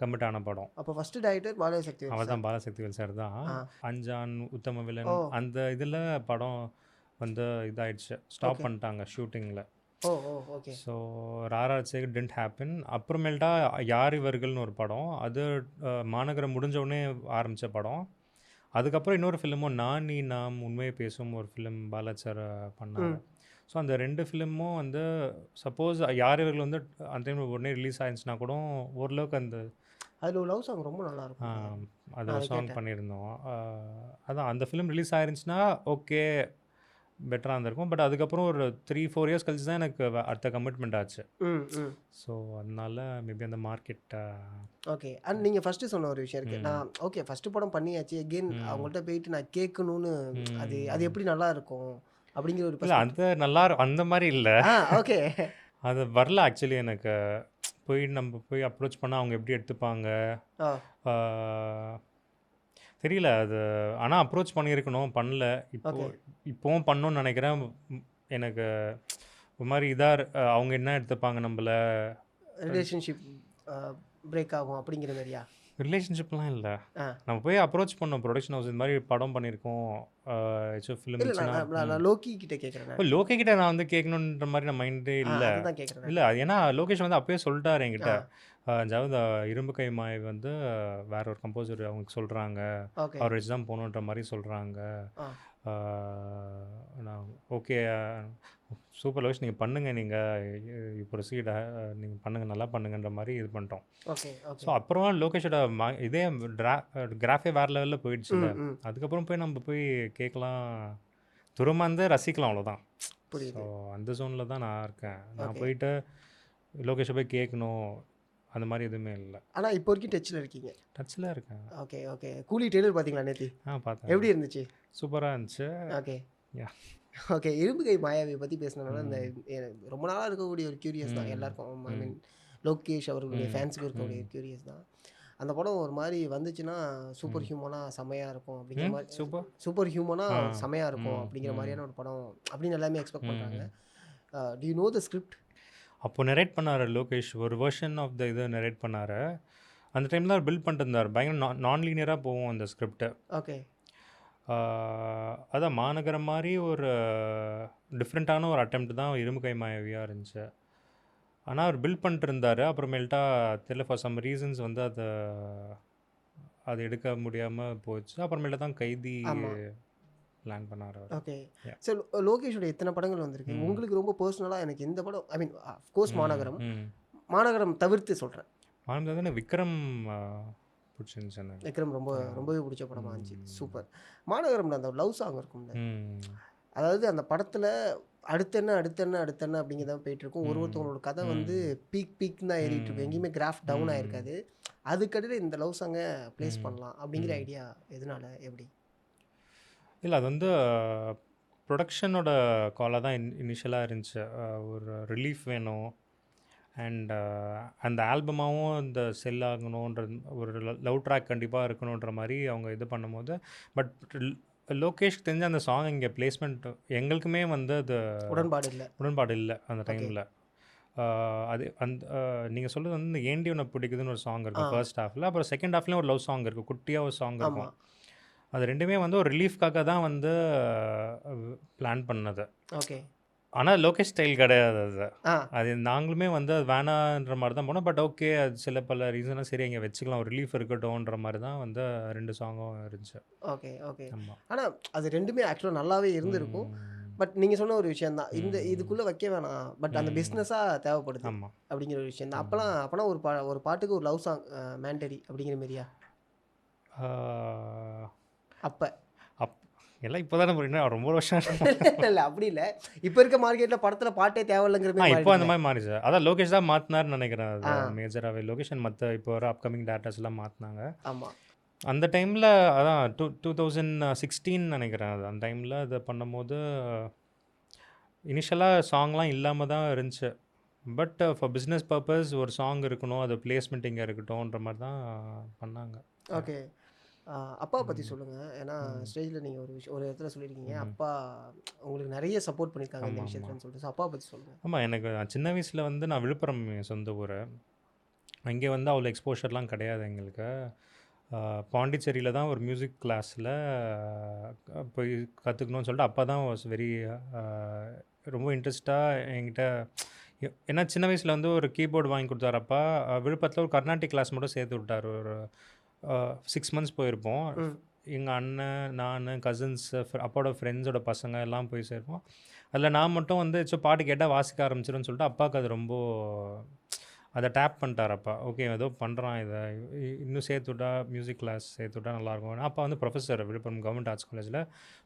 கமிட் ஆன படம். அப்போ ஃபர்ஸ்ட் டைரக்டர் பாலாஜி சக்தி அவர் தான் பாலசக்திவேல் சார் தான். ஆ. அஞ்சான், உத்தம வில்லன் ஓ. அந்த இதில் படம் வந்து இதாயிடுச்சு, ஸ்டாப் பண்ணிட்டாங்க ஷூட்டிங்கில். ஓ ஓ ஓகே. ஸோ ராரா சேக் டென்ட் ஹேப்பன். அப்புறமேல்ட்டா யார் இவர்கள்னு ஒரு படம், அது மாநகரம் முடிஞ்ச உடனே ஆரம்பித்த படம். அதுக்கப்புறம் இன்னொரு ஃபிலிமும் நான் நீ நாம் உண்மையை பேசும் ஒரு ஃபிலிம் பாலாஜி சார் பண்ணாங்க. ஸோ அந்த 2 ஃபிலிமும் வந்து சப்போஸ் யார் இவர்கள் வந்து அந்த டைமில் உடனே ரிலீஸ் ஆயிருந்துச்சுன்னா கூட ஓரளவுக்கு அந்த அதில் ஒரு லவ் சாங் ரொம்ப நல்லா இருக்கும். அது ஒரு சாங் பண்ணியிருந்தோம். அதான் அந்த ஃபிலிம் ரிலீஸ் ஆயிருந்துச்சுன்னா ஓகே, பெட்டராக இருந்திருக்கும். பட் அதுக்கப்புறம் ஒரு 3-4 இயர்ஸ் கழிச்சு தான் எனக்கு அடுத்த கமிட்மெண்ட் ஆச்சு. ம் ம் ஸோ அதனால மேபி அந்த மார்க்கெட். ஓகே. அண்ட் நீங்கள் ஃபஸ்ட்டு சொன்ன ஒரு விஷயம் இருக்குது. நான் ஓகே ஃபஸ்ட்டு படம் பண்ணியாச்சு, எகெயின் அவங்கள்ட்ட போயிட்டு நான் கேட்கணுன்னு அது எப்படி நல்லா இருக்கும் அப்படிங்கிற ஒரு இல்லை அந்த நல்லா அந்த மாதிரி இல்லை. ஓகே. அது வரல ஆக்சுவலி. எனக்கு நம்ம போய் அப்ரோச் பண்ணால் அவங்க எப்படி எடுத்துப்பாங்க தெரியல அது. ஆனால் அப்ரோச் பண்ணியிருக்கணும், பண்ணல. இப்போவும் பண்ணணும்னு நினைக்கிறேன். எனக்கு ஒரு மாதிரி அவங்க என்ன எடுத்துப்பாங்க நம்மள, ரிலேஷன்ஷிப் பிரேக் ஆகும் அப்படிங்கிற மாதிரியா? ரிலேஷன்ஷிப்லாம் இல்லை. நம்ம போய் அப்ரோச் பண்ணோம் ப்ரொடக்ஷன் ஹவுஸ், இந்த மாதிரி படம் பண்ணியிருக்கோம் ஏதாச்சும் ஃபிலிம். நான் லோக்கி கிட்ட கேட்குறேன். லோகே கிட்ட நான் வந்து கேட்கணுன்ற மாதிரி நான் மைண்டே இல்லை. இல்லை அது ஏன்னா லோகேஷ் வந்து அப்பயே சொல்லிட்டாரு என்கிட்ட, ஜாவது இரும்பு கை மாய் வந்து வேற ஒரு கம்போசர் அவங்க சொல்கிறாங்க, அவர் வச்சு தான் போகணுன்ற மாதிரி சொல்கிறாங்க. நான் ஓகே சூப்பர் லோகேஷ் நீங்கள் பண்ணுங்கள், நீங்கள் இப்போ ப்ரொசீட் நீங்கள் பண்ணுங்கள், நல்லா பண்ணுங்கன்ற மாதிரி இது பண்ணிட்டோம். ஸோ அப்புறம் லோகேஷோட இதே கிராஃபே வேறு லெவலில் போயிடுச்சு. அதுக்கப்புறம் போய் நம்ம போய் கேட்கலாம், துருமா வந்து ரசிக்கலாம், அவ்வளோதான். ஸோ அந்த ஜோனில் தான் நான் இருக்கேன். நான் போயிட்டு லோகேஷை போய் கேட்கணும் அந்த மாதிரி எதுவுமே இல்லை. ஆனால் இப்போ வரைக்கும் டச்சில் இருக்கீங்க? டச்சில் இருக்கேன். Okay okay. கூலி டெய்லர் பார்த்தீங்களா நேற்று? பார்த்தேன். எப்படி இருந்துச்சு? சூப்பராக இருந்துச்சு. Okay okay. இரும்பு கை மாயாவியை பற்றி பேசினதுனால இந்த ரொம்ப நாளாக இருக்கக்கூடிய ஒரு கியூரியஸ் தான் எல்லாருக்கும். ஐ மீன் லோகேஷ் அவர்களுடைய ஃபேன்ஸுக்கு இருக்கக்கூடிய கியூரியஸ் தான். அந்த படம் ஒரு மாதிரி வந்துச்சுன்னா சூப்பர் ஹியூமனாக செமையாக இருக்கும் அப்படிங்கிற மாதிரி, சூப்பர் ஹியூமனாக செமையாக இருக்கும் அப்படிங்கிற மாதிரியான ஒரு படம் அப்படின்னு எல்லாமே எக்ஸ்பெக்ட் பண்ணுறாங்க. To you know the script? அப்போ நரேட் பண்ணார் லோகேஷ், ஒரு வெர்ஷன் ஆஃப் த இது நரேட் பண்ணார். அந்த டைம் தான் பில்ட் பண்ணிட்டு இருந்தார். பயங்கர நான் லீனியராக போவோம் அந்த ஸ்கிரிப்டை. ஓகே. அதான் மாநகரம் மாதிரி ஒரு டிஃப்ரெண்ட்டான ஒரு அட்டெம்ப்ட் தான் இரும்பு கை மாயாவியாக இருந்துச்சு. ஆனால் அவர் பில்ட் பண்ணிட்டு இருந்தார். அப்புறமேல்ட்டா தெரியல, ஃபார் சம் ரீசன்ஸ் வந்து அது எடுக்க முடியாமல் போச்சு. அப்புறமேல்ட்டா தான் கைதி பிளான் பண்ணார். ஓகே. ஸோ லோகேஷோட எத்தனை படங்கள் வந்திருக்கு உங்களுக்கு ரொம்ப பர்சனலாக? எனக்கு இந்த படம், ஐ மீன் அஃப்கோர்ஸ் மாநகரம் தவிர்த்து சொல்கிறேன். மாநகரம் விக்ரம் பிடிச்சிருந்துச்சு. விக்ரம் ரொம்பவே பிடிச்ச படமாக இருந்துச்சு. சூப்பர். மாநகரம்ல அந்த லவ் சாங் இருக்கும்ல, அதாவது அந்த படத்தில் அடுத்தென்ன அப்படிங்கிறதான் போயிட்டுருக்கும். ஒருத்தவங்களோட கதை வந்து பீக் தான் ஏறிட்டு இருக்கும், எங்கேயுமே கிராஃப் டவுன் ஆகிருக்காது. அதுக்கடையில் இந்த லவ் சாங்கை ப்ளேஸ் பண்ணலாம் அப்படிங்கிற ஐடியா எதனால, எப்படி? இல்லை அது வந்து ப்ரொடக்ஷனோட காலாக தான் இனிஷியலாக இருந்துச்சு. ஒரு ரிலீஃப் வேணும் அண்ட் அந்த ஆல்பமாகவும் இந்த செல் ஆகணுன்ற ஒரு லவ் ட்ராக் கண்டிப்பாக இருக்கணுன்ற மாதிரி அவங்க இது பண்ணும்போது, பட் லோகேஷ்க்கு தெரிஞ்ச அந்த சாங் இங்கே பிளேஸ்மெண்ட் எங்களுக்குமே வந்து அது உடன்பாடு இல்லை அந்த டைமில். அது நீங்கள் சொல்கிறது வந்து இந்த ஏண்டி ஒன்று பிடிக்குதுன்னு ஒரு சாங் இருக்கும் ஃபர்ஸ்ட் ஹாஃபில், அப்புறம் செகண்ட் ஹாஃப்லேயும் ஒரு லவ் சாங் இருக்கும், குட்டியாக ஒரு சாங் இருக்கும். அது ரெண்டுமே வந்து ஒரு ரிலீஃப்காக தான் வந்து பிளான் பண்ணது. ஓகே. ஆனால் லோகேஷ் ஸ்டைல் கிடையாது அது நாங்களுமே வந்து அது வேணான்ற மாதிரி தான் போனோம். பட் ஓகே, அது சில பல ரீசனாக சரி இங்கே வச்சுக்கலாம், ஒரு ரிலீஃப் இருக்கட்டும்ன்ற மாதிரி தான் வந்து 2 சாங்கும் இருந்துச்சு. Okay okay. ஆனால் அது ரெண்டுமே ஆக்சுவலாக நல்லாவே இருந்திருக்கும். பட் நீங்கள் சொன்ன ஒரு விஷயம் தான், இந்த இதுக்குள்ளே வைக்க வேணாம், பட் அந்த பிஸ்னஸாக தேவைப்படுது ஆமாம். அப்படிங்கிற ஒரு விஷயம் தான். அப்போனா ஒரு பாட்டுக்கு ஒரு லவ் சாங் மேண்டரி அப்படிங்கிற மாதிரியா அப்போ எல்லாம் இப்போ தானே புரியும், ரொம்ப வருஷம் இல்லை அப்படி இல்லை, இப்போ இருக்க மார்க்கெட்டில் படத்தில் பாட்டே தேவையில்லைங்கிற மாதிரி இப்போ அந்த மாதிரி மாறிச்சு. அதான் லோகேஷ் தான் மாற்றினார்னு நினைக்கிறேன். அது ஆ. மேஜராகவே லோகேஷன் மற்ற இப்போ வர அப்கமிங் டேரக்டர்ஸ் எல்லாம் மாற்றினாங்க. ஆமாம். அந்த டைமில் அதான் 2016 நினைக்கிறேன். அது அந்த டைமில் அதை பண்ணும்போது இனிஷியலாக சாங்லாம் இல்லாமல் தான் இருந்துச்சு. பட் ஃபார் பிஸ்னஸ் பர்பஸ் ஒரு சாங் இருக்கணும், அது பிளேஸ்மெண்ட் இங்கே இருக்கட்டும்ன்ற மாதிரி தான் பண்ணாங்க. ஓகே. அப்பாவை பற்றி சொல்லுங்கள். ஏன்னா ஸ்டேஜில் நீங்கள் ஒரு இடத்துல சொல்லியிருக்கீங்க, அப்பா உங்களுக்கு நிறைய சப்போர்ட் பண்ணியிருக்காங்க இந்த விஷயத்துலன்னு சொல்லிட்டு. ஸோ அப்பாவை பற்றி சொல்லுங்கள். ஆமாம், எனக்கு சின்ன வயசில் வந்து நான் விழுப்புரம் என் சொந்த ஊர். அங்கே வந்து அவ்வளோ எக்ஸ்போஷர்லாம் கிடையாது எங்களுக்கு. பாண்டிச்சேரியில் தான் ஒரு மியூசிக் கிளாஸில் போய் கற்றுக்கணும்னு சொல்லிட்டு அப்பா தான் வாஸ் வெரி ரொம்ப இன்ட்ரெஸ்டாக என்கிட்ட. ஏன்னா சின்ன வயசில் வந்து ஒரு கீபோர்டு வாங்கி கொடுத்தாரப்பா. விழுப்புரத்தில் ஒரு கர்நாடிக் கிளாஸ் மட்டும் சேர்த்து விட்டார். ஒரு 6 months போயிருப்போம். எங்கள் அண்ணன், நான், கசின்ஸ், அப்பாவோட ஃப்ரெண்ட்ஸோட பசங்க எல்லாம் போய் சேர்ப்போம். அதில் நான் மட்டும் வந்து பாட்டு கேட்டால் வாசிக்க ஆரம்பிச்சிடும்னு சொல்லிட்டு அப்பாவுக்கு அது ரொம்ப அதை டேப் பண்ணிட்டார் அப்பா. ஓகே, ஏதோ பண்ணுறான், இதை இன்னும் சேர்த்து விட்டா மியூசிக் கிளாஸ் சேர்த்து விட்டா நல்லாயிருக்கும். அப்பா வந்து ப்ரொஃபஸர், விழுப்புரம் கவர்மெண்ட் ஆர்ட்ஸ் காலேஜில்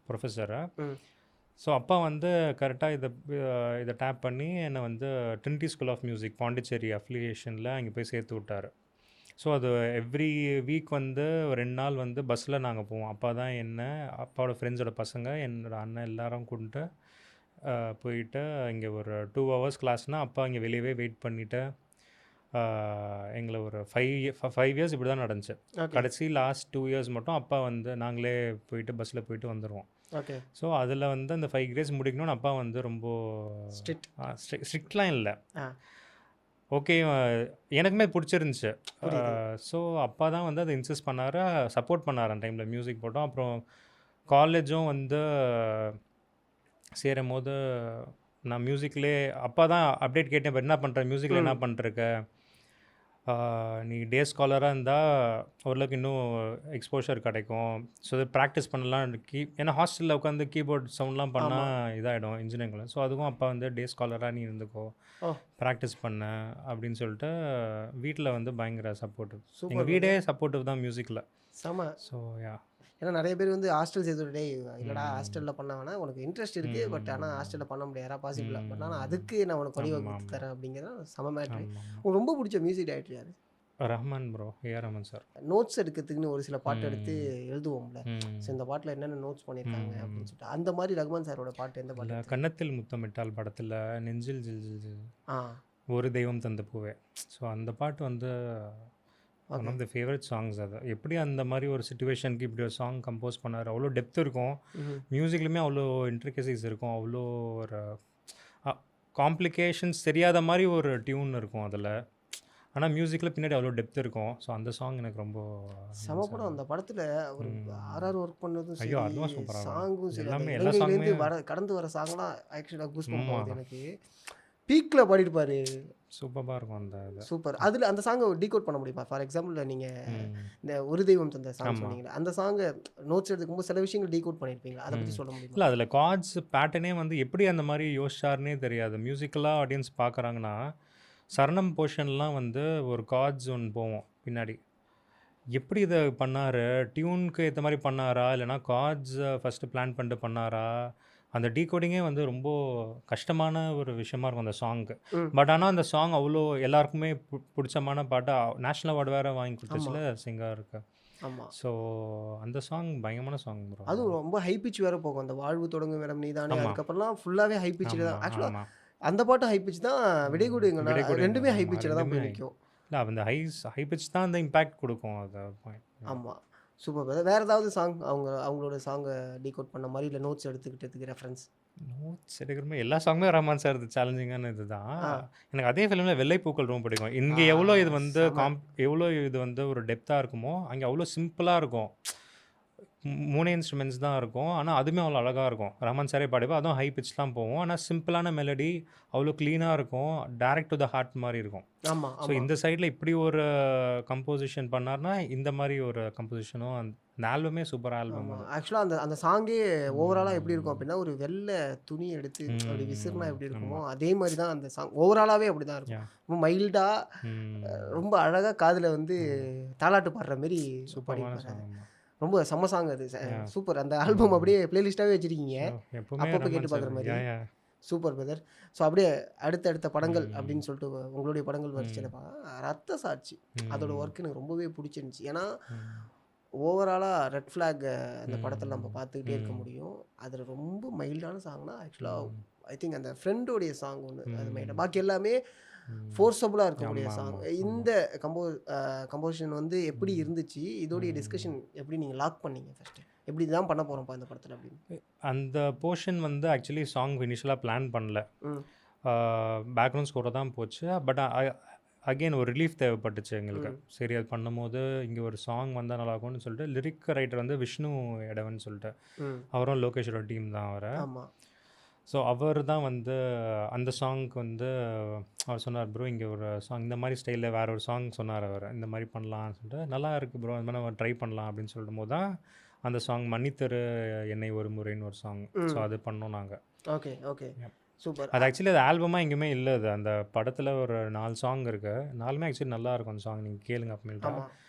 ப்ரொஃபஸரு. ஸோ அப்பா வந்து கரெக்டாக இதை டேப் பண்ணி என்னை வந்து Trinity school of music Pondicherry அஃபிலியேஷனில் அங்கே போய் சேர்த்து விட்டார். ஸோ அது எவ்ரி வீக் வந்து 2 நாள் வந்து பஸ்ஸில் நாங்கள் போவோம். அப்பா தான் என்ன, அப்பாவோட ஃப்ரெண்ட்ஸோட பசங்க, என்னோடய அண்ணன் எல்லாரும் கூப்பிட்டு போயிட்டு இங்கே ஒரு 2 hours கிளாஸ்னால் அப்பா இங்கே வெளியவே வெயிட் பண்ணிவிட்டு எங்களை ஒரு 5 years இப்படி தான் நடந்துச்சு. கடைசி லாஸ்ட் 2 years மட்டும் அப்பா வந்து நாங்களே போயிட்டு பஸ்ஸில் போயிட்டு வந்துடுவோம். ஓகே. ஸோ அதில் வந்து அந்த 5 years முடிக்கணும்னு அப்பா வந்து ரொம்ப ஸ்ட்ரிக்ட்லாம் இல்லை. ஓகே, எனக்குமே பிடிச்சிருந்துச்சு. ஸோ அப்பா தான் வந்து அதை இன்சிஸ்ட் பண்ணார், சப்போர்ட் பண்ணார். அந்த டைமில் மியூசிக் போட்டோம். அப்புறம் காலேஜும் வந்து சேரும் போது நான் மியூசிக்லேயே அப்பா தான் அப்டேட் கேட்டேன், இப்போ என்ன பண்ணுற, மியூசிக்கில் என்ன பண்ணிருக்க, நீ டே ஸ்காலராக இருந்தால் ஓரளவுக்கு இன்னும் எக்ஸ்போஷர் கிடைக்கும். ஸோ அது ப்ராக்டிஸ் பண்ணலாம். ஏன்னா ஹாஸ்டலில் உட்காந்து கீபோர்ட் சவுண்ட்லாம் பண்ணால் இதாகிடும் இன்ஜினியரிங்கில். ஸோ அதுவும் அப்பா வந்து டே ஸ்காலராக நீ இருந்துக்கோ, ப்ராக்டிஸ் பண்ண அப்படின்னு சொல்லிட்டு வீட்டில் வந்து பயங்கர சப்போர்ட்டிவ். எங்கள் வீடே சப்போர்ட்டிவ் தான் மியூசிக்கில். செம. ஸோ யா, ஏன்னா நிறைய பேர் வந்து ஹாஸ்டல் சேர்த்து இல்லைடா ஹாஸ்டலில் பண்ண வேணா, உனக்கு இன்ட்ரெஸ்ட் இருக்குது, பட் ஆனால் ஹாஸ்டலில் பண்ண முடியாதா பாசிபிளாக, பட் ஆனால் அதுக்கு நான் உனக்கு வழி வகுத்து தரேன் அப்படிங்கிறத செம மேட்ரு. உங்களுக்கு ரொம்ப பிடிச்ச மியூசிக் டைரக்டர் யார்? Rahman bro, AR Rahman sir. Notes எடுக்கிறதுக்குன்னு ஒரு சில பாட்டு எடுத்து எழுதுவோம்ல, ஸோ இந்த பாட்டில் என்னென்ன நோட்ஸ் பண்ணியிருக்காங்க அப்படின்னு சொல்லிட்டு, அந்த மாதிரி ரஹ்மான் சாரோட பாட்டு எந்த பாட்டு? கன்னத்தில் முத்தமிட்டால் படத்தில் நெஞ்சில் ஜில் ஜில் ஜில் ஒரு தெய்வம் தந்த பூவே. ஸோ அந்த பாட்டு வந்து one of the favourite songs. அது எப்படி அந்த மாதிரி ஒரு சுச்சுவேஷனுக்கு இப்படி ஒரு சாங் கம்போஸ் பண்ணார். அவ்வளோ டெப்த் இருக்கும் மியூசிக்லையுமே, அவ்வளோ இன்ட்ரிகசிஸ் இருக்கும், அவ்வளோ ஒரு காம்ப்ளிகேஷன்ஸ் தெரியாத மாதிரி ஒரு டியூன் இருக்கும் அதில். ஆனால் மியூசிக்கில் பின்னாடி அவ்வளோ டெப்த் இருக்கும். ஸோ அந்த சாங் எனக்கு ரொம்ப செம படம். அந்த படத்தில் ஒரு RR ஒர்க் பண்ணதும் சரி, அதுவும் சூப்பராக சாங்கும் சரி, எல்லாமே எல்லா சாங்குமே கடந்து வர சாங்லாம் ஆக்சுவலாக கூஸ் பண்ணும்போது எனக்கு பீக்கில் பாடிருப்பாரு. சூப்பராக இருக்கும் அந்த இது. சூப்பர். அதில் அந்த சாங்கை டீகோட் பண்ண முடியுமா? ஃபார் எக்ஸாம்பிள் நீங்கள் இந்த ஒரு தெய்வம் தந்த சாங் சொன்னீங்களா, அந்த சாங்கை நோட்ஸ் எடுக்கும்போது சில விஷயங்கள் டீகோட் பண்ணியிருப்பீங்களா, அதை பற்றி சொல்ல முடியுமா? இல்லை, அதில் கார்ட்ஸ் பேட்டர்னே வந்து எப்படி அந்த மாதிரி யோசிச்சாருன்னே தெரியாது. மியூசிக்கலாக ஆடியன்ஸ் பார்க்குறாங்கன்னா சரணம் போர்ஷன்லாம் வந்து ஒரு கார்ட்ஸ் ஒன்று போவோம் பின்னாடி. எப்படி இதை பண்ணார், டியூனுக்கு ஏற்ற மாதிரி பண்ணாரா, இல்லைனா கார்ட்ஸை ஃபஸ்ட்டு பிளான் பண்ணிட்டு பண்ணாரா, அந்த டீகோடிங்கே வந்து ரொம்ப கஷ்டமான ஒரு விஷயமா இருக்கும் அந்த சாங்க்கு. பட் ஆனால் அந்த சாங் அவ்வளோ எல்லாருக்குமே பிடிச்சமான பாட்டாக நேஷ்னல் அவார்டு வேறு வாங்கி கொடுத்துச்சுல சிங்கருக்கு. ஆமாம். ஸோ அந்த சாங் பயங்கரமான சாங் ப்ரோ. அதுவும் ரொம்ப ஹை பிச் வேறு போகும். அந்த வாழ்வு தொடங்கும் மேடம் நீதானே, அதுக்கப்புறம்லாம் ஃபுல்லாகவே ஹை பிச்சில் தான். ஆக்சுவலாக அந்த பாட்டு ஹை பிச் தான், விடைகூடு ரெண்டுமே ஹை பிச்சில் தான் போய் நிற்கும். இல்லை, அந்த ஹை பிச் தான் அந்த இம்பேக்ட் கொடுக்கும் அது பாயிண்ட். ஆமாம், சூப்பர். வேறு ஏதாவது சாங் அவங்களோட சாங்கை டீகோட் பண்ண மாதிரி, இல்லை நோட்ஸ் எடுத்துக்கிட்டதுக்கு ரெஃபரன்ஸ்? நோட்ஸ் எடுக்கிறமே எல்லா சாங்குமே ரஹ்மான் சார் இது சேலஞ்சிங்கான இது தான். எனக்கு அதே ஃபிலிமில் வெள்ளைப்பூக்கள் ரொம்ப பிடிக்கும். இங்கே எவ்வளோ இது வந்து எவ்வளோ இது வந்து ஒரு டெப்த்தாக இருக்குமோ, அங்கே அவ்வளோ சிம்பிளாக இருக்கும். 3 இன்ஸ்ட்ருமெண்ட்ஸ் தான் இருக்கும். ஆனால் அதுவுமே அவ்வளோ அழகாக இருக்கும். ரஹ்மான் சாரே பாடிப்பா, அதுவும் ஹை பிச் தான் போகும். ஆனால் சிம்பிளான மெலடி அவ்வளோ க்ளீனாக இருக்கும். டைரக்ட் டு த ஹார்ட் மாதிரி இருக்கும். ஆமாம் ஸோ இந்த சைடில் இப்படி ஒரு கம்போசிஷன் பண்ணார்னா இந்த மாதிரி ஒரு கம்போசிஷனும் அந்த ஆல்பமே சூப்பர் ஆல்பம். ஆமாம் ஆக்சுவலாக அந்த சாங்கே ஓவராலாக எப்படி இருக்கும் அப்படின்னா ஒரு வெள்ளை துணி எடுத்து அப்படி விசிறுனா எப்படி இருக்குமோ அதே மாதிரி தான் அந்த சாங் ஓவராலாகவே அப்படி தான் இருக்கும். ரொம்ப மைல்டாக ரொம்ப அழகாக காதில் வந்து தாலாட்டு பாடுற மாரி சூப்பரான பாடியிருப்பாரு. சாங். ரொம்ப செம்ம சாங் அது சூப்பர். அந்த ஆல்பம் அப்படியே பிளேலிஸ்ட்டாகவே வச்சுருக்கீங்க, எப்பவுமே அப்பப்போ கேட்டு ரஹ்மான் பார்க்குற சார். மாதிரி. Super brother. ஸோ அப்படியே அடுத்தடுத்த படங்கள் அப்படின்னு சொல்லிட்டு உங்களுடைய படங்கள் வரிசையிலப்பா ரத்த சாட்சி அதோட ஒர்க் எனக்கு ரொம்பவே பிடிச்சிருந்துச்சி. ஏன்னா ஓவராலாக ரெட் ஃப்ளாக் அந்த படத்தில் நம்ம பார்த்துக்கிட்டே இருக்க முடியும். அதில் ரொம்ப மைல்டான சாங்னா ஆக்சுவலாக ஐ திங்க் அந்த ஃப்ரெண்டோடைய சாங் ஒன்று அது மைல்டாக, பாக்கி எல்லாமே ஃபோர்ஸபுளாக இருக்கக்கூடிய சாங். இந்த கம்போசிஷன் வந்து எப்படி இருந்துச்சு, இதோடைய டிஸ்கஷன் எப்படி நீங்கள் லாக் பண்ணீங்க ஃபஸ்ட்டு, எப்படி தான் பண்ண போகிறோம்ப்பா இந்த படத்தில் அப்படின்னு? அந்த போர்ஷன் வந்து ஆக்சுவலி சாங் இனிஷியலாக பிளான் பண்ணல. பேக்ரவுண்ட் ஸ்கோரை தான் போச்சு. பட் அகெயின் ஒரு ரிலீஃப் தேவைப்பட்டுச்சு எங்களுக்கு. சரி அது பண்ணும்போது இங்கே ஒரு சாங் வந்தால் நல்லாயிருக்கும்னு சொல்லிட்டு லிரிக் ரைட்டர் வந்து விஷ்ணு எடவன் சொல்லிட்டு, அவரும் லோகேஷோட டீம் தான் அவரை. ஆமாம். ஸோ அவர் தான் வந்து அந்த சாங்க்கு வந்து அவர் சொன்னார், ப்ரோ இங்கே ஒரு சாங் இந்த மாதிரி ஸ்டைலில் வேறு ஒரு சாங் சொன்னார் அவர், இந்த மாதிரி பண்ணலான்னு சொல்லிட்டு. நல்லா இருக்குது ப்ரோ, இந்த மாதிரி நம்ம ட்ரை பண்ணலாம் அப்படின்னு சொல்லும் போது தான் அந்த சாங் மன்னித்தரு என்னை ஒரு முறைன்னு ஒரு சாங். ஸோ அது பண்ணோம் நாங்கள். Okay okay super. அது ஆக்சுவலி அது ஆல்பமாக எங்கேயுமே இல்லை. அது அந்த படத்தில் ஒரு 4 சாங் இருக்குது. 4மே ஆக்சுவலி நல்லா இருக்கும் அந்த சாங், நீங்கள் கேளுங்க அப்புறமேல்ட்டா.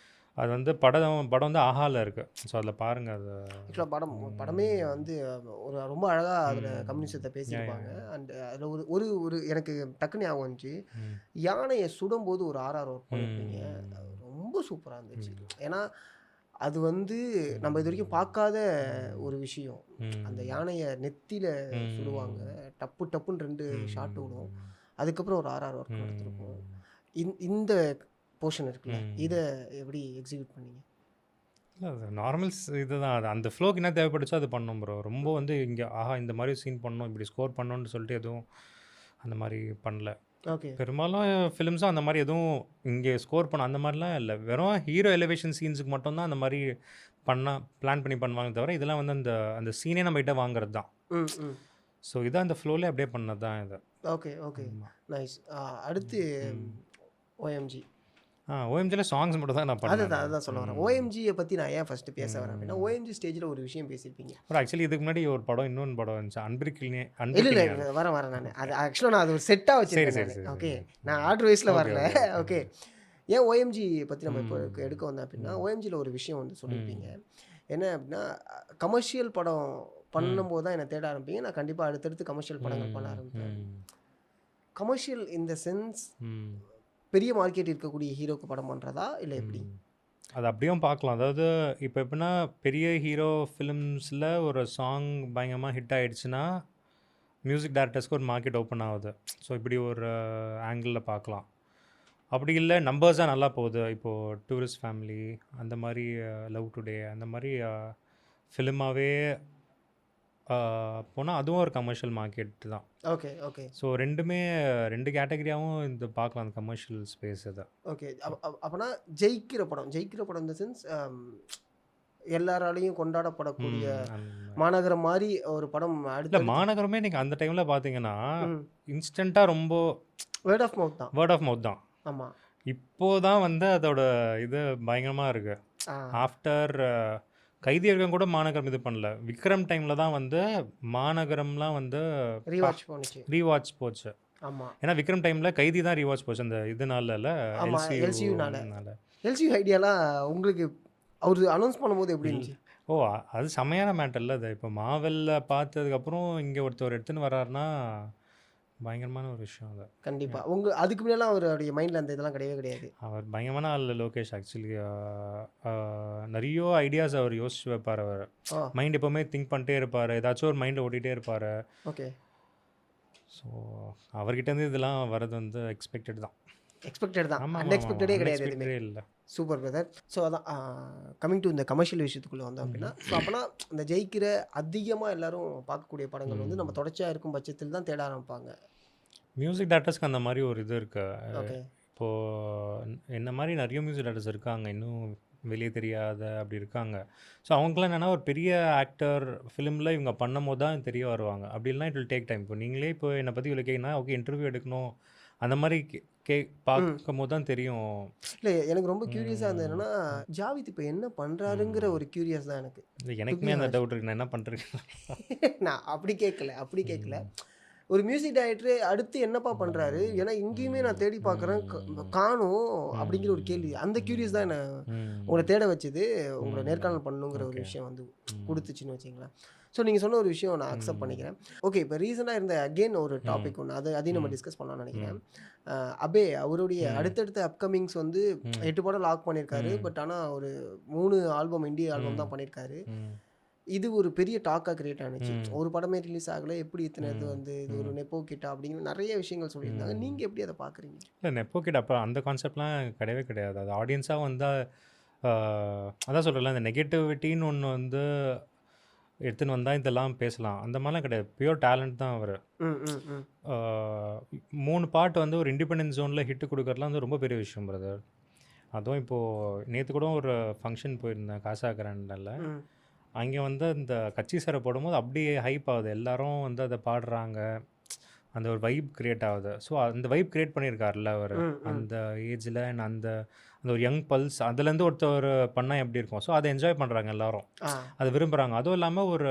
அது வந்து படம் வந்து ஆஹாவில் இருக்குது. ஸோ அதில் பாருங்கள். அது ஆக்சுவலாக படமே வந்து ஒரு ரொம்ப அழகாக அதில் கம்யூனிசத்தை பேசியிருப்பாங்க. அண்ட் அதில் ஒரு ஒரு ஒரு எனக்கு டக்குன்னு ஞாபகம் வந்துச்சு, யானையை சுடும்போது ஒரு ஆர்ஆர் ஒர்க் பண்ணியிருப்பீங்க, ரொம்ப சூப்பராக இருந்துச்சு. ஏன்னா அது வந்து நம்ம இது வரைக்கும் பார்க்காத ஒரு விஷயம். அந்த யானையை நெத்தியில் சுடுவாங்க, டப்பு டப்புன்னு 2 ஷாட் விடும், அதுக்கப்புறம் ஒரு ஆர்ஆர் ஒர்க் எடுத்துருப்போம். இந்த போர்ஷன் இருக்குல்ல, இதை எப்படி எக்ஸிக்யூட் பண்ணீங்க? இல்லை அது நார்மல்ஸ் இதுதான். அது அந்த ஃப்ளோக்கு என்ன தேவைப்பட்டுச்சோ அது பண்ணோம் ப்ரோ. ரொம்ப வந்து இங்கே ஆஹா இந்த மாதிரி சீன் பண்ணோம், இப்படி ஸ்கோர் பண்ணோன்னு சொல்லிட்டு எதுவும் அந்த மாதிரி பண்ணல. ஓகே. பெரும்பாலும் ஃபிலிம்ஸும் அந்த மாதிரி எதுவும் இங்கே ஸ்கோர் பண்ண அந்த மாதிரிலாம் இல்லை. வெறும் ஹீரோ எலிவேஷன் சீன்ஸுக்கு மட்டும்தான் அந்த மாதிரி பிளான் பண்ணி பண்ணுவாங்க தவிர, இதெல்லாம் வந்து அந்த அந்த சீனே நம்ம கிட்ட வாங்குறது தான். ஸோ இதான் அந்த ஃப்ளோவில் அப்படியே பண்ணது தான் இது. Okay okay nice. அடுத்து ஓஎம்ஜி. ஓஎம்ஜியில் சாங்ஸ் மட்டும் தான் நான் பண்ணேன். அதுதான் சொல்ல வரேன். ஓஎம்ஜியை பற்றி நான் ஏன் ஃபஸ்ட்டு பேச வரேன் அப்படின்னா, ஓஎம்ஜி ஸ்டேஜில் ஒரு விஷயம் பேசியிருப்பீங்க. பட் ஆக்சுவலி இதுக்கு முன்னாடி ஒரு படம், இன்னொன்று படம் இருந்துச்சு, இல்லை வரேன் நான். அது ஆக்சுவலாக நான் அது ஒரு செட்டாக வச்சுருக்கேன். ஓகே, நான் ஆர்டர் வைஸில் வரல. ஓகே, ஏன் ஓஎம்ஜி பற்றி நம்ம இப்போ எடுக்க வந்தேன் அப்படின்னா, ஓஎம்ஜியில் ஒரு விஷயம் வந்து சொல்லியிருப்பீங்க. என்ன அப்படின்னா, கமர்ஷியல் படம் பண்ணும்போது தான் என்னை தேட ஆரம்பிப்பீங்க, நான் கண்டிப்பாக அடுத்தடுத்து கமர்ஷியல் படங்கள் பண்ண ஆரம்பிப்பேன். கமர்ஷியல் இன் த சென்ஸ் பெரிய மார்க்கெட் இருக்கக்கூடிய ஹீரோக்கு படம் பண்ணுறதா இல்லை எப்படி? அது அப்படியும் பார்க்கலாம். அதாவது இப்போ எப்படின்னா, பெரிய ஹீரோ ஃபிலிம்ஸில் ஒரு சாங் பயங்கரமாக ஹிட் ஆகிடுச்சுன்னா மியூசிக் டைரக்டர்ஸ்க்கு ஒரு மார்க்கெட் ஓப்பன் ஆகுது. ஸோ இப்படி ஒரு ஆங்கிளில் பார்க்கலாம். அப்படி இல்லை நம்பர்ஸாக நல்லா போகுது, இப்போது டூரிஸ்ட் ஃபேமிலி அந்த மாதிரி, லவ் டுடே அந்த மாதிரி ஃபிலிமாகவே போனால் அதுவும் ஒரு கமர்ஷியல் மார்க்கெட் தான். Okay okay. ஸோ 2 கேட்டகரியாகவும் இந்த பார்க்கலாம், அந்த கமர்ஷியல் ஸ்பேஸ் இதை. ஓகே. அப்போனா ஜெயிக்கிற படம் இந்த சென்ஸ் எல்லாராலையும் கொண்டாடப்படக்கூடிய மாநகரம் மாதிரி ஒரு படம். இல்லை மாநகரமே நீங்கள் அந்த டைமில் பார்த்தீங்கன்னா இன்ஸ்டண்ட்டாக ரொம்ப வேர்ட் ஆஃப் மவுத் தான். ஆமாம். இப்போது தான் வந்து அதோட இது பயங்கரமாக இருக்குது. ஆஃப்டர் கைதியர்கள் கூட மாநகரம் இது பண்ணல. விக்ரம் டைமில் தான் வந்து மாநகரம்லாம் வந்து ரீவாட்ச் போச்சு. ஆமாம். ஏன்னா விக்ரம் டைமில் கைதி தான் ரீவாட்ச் போச்சு அந்த இதனால. எல்சியூ ஐடியாலாம் உங்களுக்கு அவர் அனௌன்ஸ் பண்ணும்போது எப்படி இருந்துச்சு? அது செமையான மேட்டர் இல்லை. அது இப்போ மாவெல்ல பார்த்ததுக்கப்புறம் இங்கே ஒருத்தர் எடுத்துன்னு வர்றாருன்னா பயங்கரமான ஒரு விஷயம். அது கண்டிப்பாக அதுக்கு முன்னெல்லாம் அவருடைய மைண்டில் அந்த இதெல்லாம் கிடையாது. அவர் பயங்கரமான ஆள் லோகேஷ். ஆக்சுவலி நிறைய ஐடியாஸ் அவர் யோசிச்சு வைப்பார். அவர் மைண்ட் எப்போவுமே திங்க் பண்ணிட்டே இருப்பார், ஏதாச்சும் ஒரு மைண்டில் ஓட்டிகிட்டே இருப்பார். ஓகே. ஸோ அவர்கிட்டருந்து இதெல்லாம் வர்றது வந்து எக்ஸ்பெக்டட் தான். அன்எக்ஸ்பெக்டடே கிடையாது, எதுவுமே இல்லை. Super brother. ஸோ அதான் கம்மிங் டு இந்த கமர்ஷியல் விஷயத்துக்குள்ளே வந்தோம் அப்படின்னா, ஸோ அப்போனா இந்த ஜெயிக்கிற அதிகமாக எல்லாரும் பார்க்கக்கூடிய படங்கள் வந்து நம்ம தொடர்ச்சியாக இருக்கும் பட்சத்தில் தான் தேட ஆரம்பிப்பாங்க. மியூசிக் டைரக்டர்ஸ்க்கு அந்த மாதிரி ஒரு இது இருக்குது. இப்போது என்ன மாதிரி நிறைய மியூசிக் டைரக்டர்ஸ் இருக்காங்க, இன்னும் வெளியே தெரியாத அப்படி இருக்காங்க. ஸோ அவங்களாம் என்னென்னா ஒரு பெரிய ஆக்டர் ஃபிலிமில் இவங்க பண்ணும்போது தான் தெரிய வருவாங்க. அப்படி இல்லைனா இட் வில் டேக் டைம். இப்போ நீங்களே இப்போ என்னை பற்றி இவ்வளோ கேட்குன்னா ஓகே இன்டர்வியூ எடுக்கணும் அந்த மாதிரி பார்க்கும்போது தான் தெரியும். இல்லை எனக்கு ரொம்ப க்யூரியஸாக இருந்தது என்னன்னா ஜாவித் இப்போ என்ன பண்ணுறாருங்கிற ஒரு க்யூரியஸ் தான் எனக்கு. இல்லை எனக்குமே அந்த டவுட் இருக்கு நான் என்ன பண்ணுறேன். நான் அப்படி கேட்கல. ஒரு மியூசிக் டைரக்டர் அடுத்து என்னப்பா பண்ணுறாரு, ஏன்னா இங்கேயுமே நான் தேடி பார்க்குறேன் காணும் அப்படிங்கிற ஒரு கேள்வி. அந்த க்யூரியஸ் தான் என்னை உங்களை தேட வச்சுது, உங்களை நேர்காணல் பண்ணணுங்கிற ஒரு விஷயம் வந்து கொடுத்துச்சின்னு வச்சிங்களேன். ஸோ நீங்கள் சொன்ன ஒரு விஷயம் நான் அக்செப்ட் பண்ணிக்கிறேன். ஓகே இப்போ ரீசெண்டாக இருந்த அகெயின் ஒரு டாபிக் ஒன்று அதையும் நம்ம டிஸ்கஸ் பண்ணலாம்னு நினைக்கிறேன். அபே அவருடைய அடுத்தடுத்த அப்கமிங்ஸ் வந்து 8 படம் லாக் பண்ணியிருக்காரு. பட் ஆனால் ஒரு 3 ஆல்பம் இந்திய ஆல்பம் தான் பண்ணியிருக்காரு. இது ஒரு பெரிய டாக்காக கிரியேட் ஆனிச்சு. ஒரு படமே ரிலீஸ் ஆகலை, எப்படி இத்தனை இது வந்து இது ஒரு நெப்போ கிட்டா அப்படிங்கிற நிறைய விஷயங்கள் சொல்லியிருந்தாங்க. நீங்கள் எப்படி அதை பார்க்குறீங்க? இல்லை நெப்போ கிட்ட அப்போ அந்த கான்செப்ட்லாம் கிடையவே கிடையாது. அது ஆடியன்ஸாக வந்தால் அதான் சொல்கிறேன்ல அந்த நெகட்டிவிட்டின்னு ஒன்று வந்து எடுத்துன்னு வந்தால் இதெல்லாம் பேசலாம். அந்த மாதிரிலாம் கிடையாது. பியூர் டேலண்ட் தான் அவர். 3 பாட்டு வந்து ஒரு இண்டிபெண்டன்ஸ் ஜோனில் ஹிட்டு கொடுக்கறதுலாம் வந்து ரொம்ப பெரிய விஷயம் பிரதர். அதுவும் இப்போது நேற்று கூட ஒரு ஃபங்க்ஷன் போயிருந்தேன் காசா கிராண்டில். அங்கே வந்து இந்த கட்சி சாரை போடும்போது அப்படியே ஹைப் ஆகுது. எல்லாரும் வந்து அதை பாடுறாங்க. அந்த ஒரு வைப் கிரியேட் ஆகுது. ஸோ அந்த வைப் கிரியேட் பண்ணியிருக்காருல்ல அவர் அந்த ஏஜில் அந்த அந்த ஒரு யங் பல்ஸ் அதுலேருந்து ஒருத்தர் பண்ணால் எப்படி இருக்கும். ஸோ அதை என்ஜாய் பண்ணுறாங்க எல்லாரும், அதை விரும்புகிறாங்க. அதுவும் இல்லாமல் ஒரு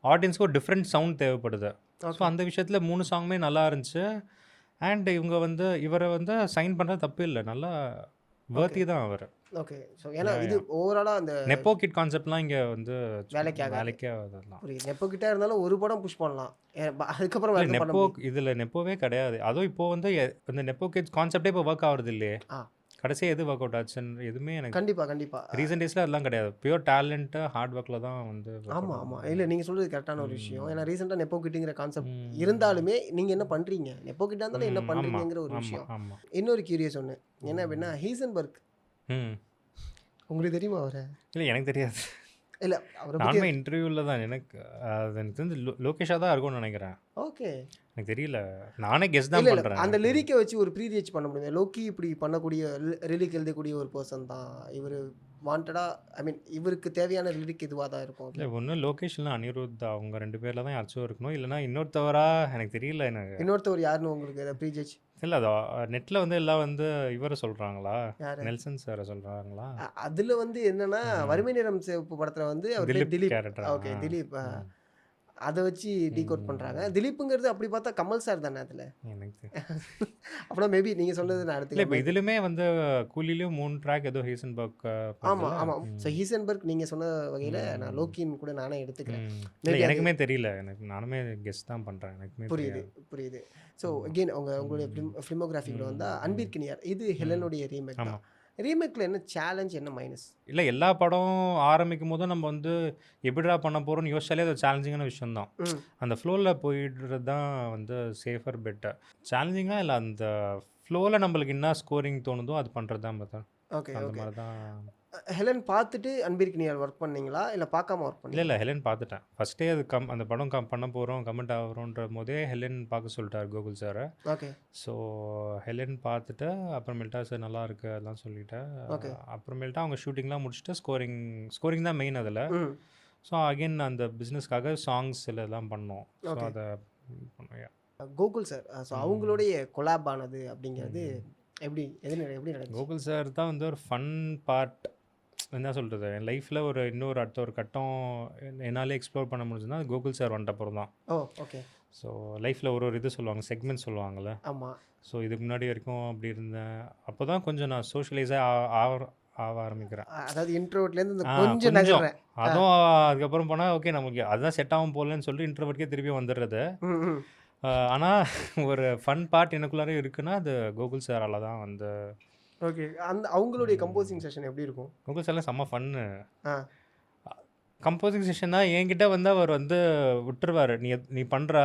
ஆடியன்ஸ்க்கு ஒரு டிஃப்ரெண்ட் சவுண்ட் தேவைப்படுது. ஸோ அந்த விஷயத்தில் 3 சாங்குமே நல்லா இருந்துச்சு. அண்ட் இவங்க வந்து இவரை வந்து சைன் பண்ணுறது தப்பு இல்லை, நல்லா வேர்த்தி தான் அவர். ஓகே ஸோ ஏன்னா இது ஓவராலாக அந்த நெப்போ கிட் கான்செப்ட்லாம் இங்கே வந்து வேலைக்கே ஆகுதுலாம். நெப்போ கிட்டா இருந்தாலும் ஒரு படம் புஷ் பண்ணலாம், அதுக்கப்புறம் நெப்போ இதில் நெப்போவே கிடையாது. அதுவும் இப்போ வந்து இந்த நெப்போ கிட் கான்செப்டே இப்போ ஒர்க் ஆகுறது இல்லையே. கடைசியாக எது ஒர்க் அவுட் ஆச்சுன்னு எதுவுமே எனக்கு கண்டிப்பாக ரீசெண்ட் டேஸில் அதெல்லாம் கிடையாது. பியூர் டேலண்ட்டு ஹார்ட் ஒர்க்கில் தான் வந்து. ஆமாம் இல்லை நீங்கள் சொல்கிறது கரெக்டான ஒரு விஷயம். ஏன்னா ரீசெண்டாக நெப்போ கிட்டுங்கிற கான்செப்ட் இருந்தாலுமே நீங்கள் என்ன பண்ணுறீங்க, நெப்போ கிட்டா இருந்தாலும் என்ன பண்ணுறீங்கிற ஒரு விஷயம். இன்னொரு கியூரியஸ் ஒன்று என்ன அப்படின்னா ஹீசன்பர்க் உங்களுக்கு தெரியுமா அவரை? இல்லை எனக்கு தெரியாது. இல்லை அவரை நானுமே இன்டர்வியூவில் தான் எனக்கு அது எனக்கு தெரிஞ்சு லோகேஷாக தான் இருக்கும்னு நினைக்கிறேன். ஓகே எனக்கு தெரியல, நானே கெஸ் தான் பண்ணுறேன். அந்த லிரிக்கை வச்சு ஒரு ப்ரீ ரீச் பண்ண முடியும். லோக்கி இப்படி பண்ணக்கூடிய லிரிக் எழுதக்கூடிய ஒரு பர்சன் தான் இவர். வாண்டடாக ஐ மீன் இவருக்கு தேவையான லிரிக் இதுவாக தான் இருக்கும். இல்லை ஒன்று லோகேஷ்லாம் அனிருத் அவங்க 2 பேரில் தான் யாராச்சும் இருக்கணும், இல்லைனா இன்னொருத்தவரா எனக்கு தெரியல. எனக்கு இன்னொருத்தவர் யாருன்னு உங்களுக்கு ப்ரீ ஜட்ஜ் இல்லை. அது நெட்டில் வந்து எல்லாம் வந்து இவரை சொல்கிறாங்களா, நெல்சன் சாரை சொல்கிறாங்களா. அதில் வந்து என்னென்னா வறுமை நிறம் சிவப்பு படத்தில் வந்து அவர் திலீப் கேரக்டர். ஓகே திலீப் அதை வச்சு டீகோட் பண்ணுறாங்க. திலீப்புங்கிறது அப்படி பார்த்தா கமல் சார் தானே அதில் எனக்கு. அப்படின்னா மேபி நீங்கள் சொன்னது நான் அடுத்து. இப்போ இதுலையுமே வந்து கூலிலையும் 3 ட்ராக் ஏதோ ஹீசன்பர்க். ஆமாம் ஸோ ஹீசன்பர்க் நீங்கள் சொன்ன வகையில் நான் லோக்கின்னு கூட நானே எடுத்துக்கிறேன். எனக்குமே தெரியல, எனக்கு நானுமே கெஸ் தான் பண்ணுறேன். எனக்குமே புரியுது. ஸோ அகெயின் உங்களுடைய ஃபிலிமோகிராஃபியில் வந்தால் அன்பிற்கினியார் இது ஹெலனுடைய ரீமேக் தான். ரீமேக்கில் என்ன சேலஞ்ச் என்ன மைனஸ்? இல்லை எல்லா படம் ஆரம்பிக்கும் போதும் நம்ம வந்து எப்படிடா பண்ண போகிறோம்னு யோசிச்சாலே அது சேலஞ்சிங்கான விஷயம்தான். அந்த ஃப்ளோவில் போயிடுறது தான் வந்து சேஃபர் பெட்டர். சேலஞ்சிங்காக இல்லை, அந்த ஃப்ளோவில் நம்மளுக்கு என்ன ஸ்கோரிங் தோணுதோ அது பண்ணுறது தான் பார்த்தா. ஓகே அந்த மாதிரி தான். ஹெலன் பார்த்துட்டு அன்பிற்கினியார் ஒர்க் பண்ணீங்களா இல்லை பார்க்காம ஒர்க் பண்ணீங்களா? இல்லை ஹெலன் பார்த்துட்டேன். ஃபஸ்ட்டே அது அந்த படம் பண்ண போகிறோம் கமெண்ட் ஆகிறோன்ற போதே ஹெலன் பார்க்க சொல்லிட்டார் கோகுல் சாரை. ஓகே ஸோ ஹெலன் பார்த்துட்டு அப்புறமேல்ட்டா சார் நல்லா இருக்கு அதெல்லாம் சொல்லிட்டேன். அப்புறமேல்ட்டா அவங்க ஷூட்டிங்லாம் முடிச்சுட்டு ஸ்கோரிங் தான் மெயின் அதில். ஸோ அகெயின் அந்த பிஸ்னஸ்க்காக சாங்ஸ் எல்லாம் பண்ணோம். ஸோ அதை பண்ணுவேன். கோகுல் சார் ஸோ அவங்களுடைய கொலாப் ஆனது அப்படிங்கிறது எப்படி நடக்குது? கோகுல் சார் தான் வந்து ஒரு ஃபன் பார்ட். என்ன சொல்கிறது, என் லைஃப்பில் அடுத்த ஒரு கட்டம் என்னாலே எக்ஸ்ப்ளோர் பண்ண முடிஞ்சுன்னா அது கோகுல் சார் வந்துட்ட அப்புறம் தான். ஓகே ஸோ லைஃப்பில் ஒரு இது சொல்லுவாங்க, செக்மெண்ட் சொல்லுவாங்கள்ல. ஆமாம். ஸோ இதுக்கு முன்னாடி வரைக்கும் அப்படி இருந்தேன். அப்போ தான் கொஞ்சம் நான் சோஷியலைஸாக ஆக ஆரம்பிக்கிறேன். அதாவது இன்ட்ரோவர்ட்லேருந்து கொஞ்சம் நகர்றேன். அதுவும் அதுக்கப்புறம் போனால் ஓகே நமக்கு அதுதான் செட் ஆகும் போகலன்னு சொல்லிட்டு இன்ட்ரோவர்ட்கே திருப்பி வந்துடுறது. ஆனால் ஒரு ஃபன் பார்ட் எனக்குள்ளாரே இருக்குன்னா அது கோகுல் சாரால் தான் வந்து. ஓகே அவங்களுடைய கம்போசிங் செஷன் எப்படி இருக்கும்? கோகுல் சார்லாம் செம்ம ஃபன்னு. கம்போசிங் செஷன் தான் என்கிட்ட வந்து அவர் வந்து விட்டுருவார். நீ பண்ணுறா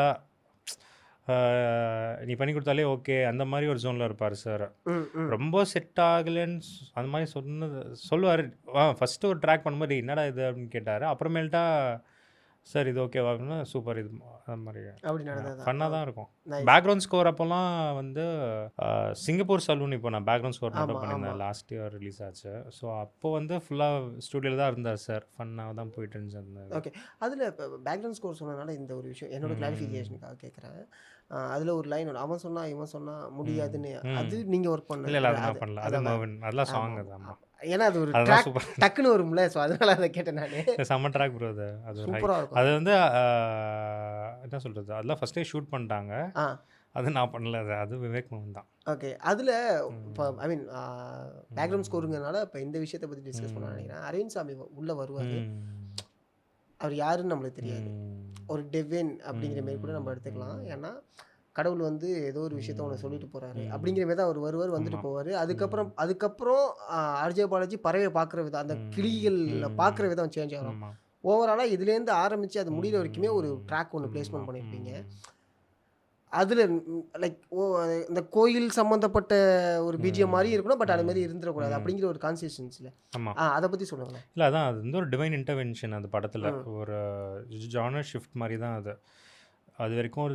நீ பண்ணி கொடுத்தாலே ஓகே அந்த மாதிரி ஒரு ஜோனில் இருப்பார் சார். ரொம்ப செட் ஆகலைன்னு அந்த மாதிரி சொல்லுவார். ஃபஸ்ட்டு ஒரு ட்ராக் பண்ணும்போது என்னடா இது அப்படின்னு கேட்டார். அப்புறமேல்ட்டா சார் இது ஓகேவாகனா சூப்பர் இது அது மாதிரி அப்படி நடந்ததா? ஃபன்னாக தான் இருக்கும். Nice. பேக்ரவுண்ட் ஸ்கோர் அப்போல்லாம் வந்து சிங்கப்பூர் சலூன் இப்போ நான் பேக்ரவுண்ட் ஸ்கோர் மட்டும் ஆமா, பண்ணியிருந்தேன். லாஸ்ட் இயர் ரிலீஸ் ஆச்சு. ஸோ அப்போ வந்து ஃபுல்லாக ஸ்டூடியோவில் தான் இருந்தார் சார். ஃபன்னாக தான் போயிட்டு இருந்துச்சு அந்த ஓகே. அதில் இப்போ பேக்ரவுண்ட் ஸ்கோர் சொன்னதுனால இந்த ஒரு விஷயம் என்னோட கிளாரிஃபிகேஷனுக்காக கேட்குறேன். அதில் ஒரு லைன் வரும், அவன் சொன்னா இவன் சொன்னா முடியாதுன்னு. அது நீங்கள் ஒர்க் இல்லை இல்லை அது பண்ண நான் பண்ணல. அது மோகன் அதெல்லாம் சாங் அது. ஆமாம் ஏன்னா அது ஒரு அதெல்லாம் ட்ராக் சூப்பர். டக்குன்னு வரும்ல, ஸோ அதனால அதை கேட்டேன் நான். செம்ம ட்ராக் ப்ரோ அது. அது ஒரு சூப்பராக இருக்கும். அது வந்து என்ன சொல்கிறது, அதெல்லாம் ஃபஸ்ட்டே ஷூட் பண்ணிட்டாங்க. ஆ அது நான் பண்ணல. அது விவேக் மோகன் தான். ஓகே. அதில் இப்போ ஐ மீன் பேக்ரவுண்ட் ஸ்கோருங்கிறனால இப்போ இந்த விஷயத்தை பற்றி டிஸ்கஸ் பண்ண நினைக்கிறேன். அரவிந்த் சாமி உள்ளே வருவார். அவர் யாருன்னு நம்மளுக்கு தெரியாது. ஒரு டெவின் அப்படிங்கிற மாரி கூட நம்ம எடுத்துக்கலாம். ஏன்னா கடவுள் வந்து ஏதோ ஒரு விஷயத்த உனக்கு சொல்லிட்டு போகிறாரு அப்படிங்கிற மாரி தான் அவர் வருவார், வந்துட்டு போவார். அதுக்கப்புறம் ஆர்ஜே பாலாஜி பறவை பார்க்குற விதம், அந்த கிளிகளில் பார்க்குற விதம் சேஞ்ச் ஆகும். ஓவராலாக இதுலேருந்து ஆரம்பித்து அது முடிகிற வரைக்குமே ஒரு ட்ராக் ஒன்று பிளேஸ்மெண்ட் பண்ணியிருப்பீங்க. அதில் லைக் இந்த கோயில் சம்மந்தப்பட்ட ஒரு பிஜிஎம் மாதிரி இருக்கணும், பட் அது மாதிரி இருந்துடக்கூடாது அப்படிங்கிற ஒரு கான்சியஸ்னஸில். ஆமாம். அதை பற்றி சொல்லுங்களேன். இல்லை அதான் அது வந்து ஒரு டிவைன் இன்டர்வென்ஷன் அந்த படத்தில். ஒரு ஜானர் ஷிஃப்ட் மாதிரி தான் அது. அது வரைக்கும்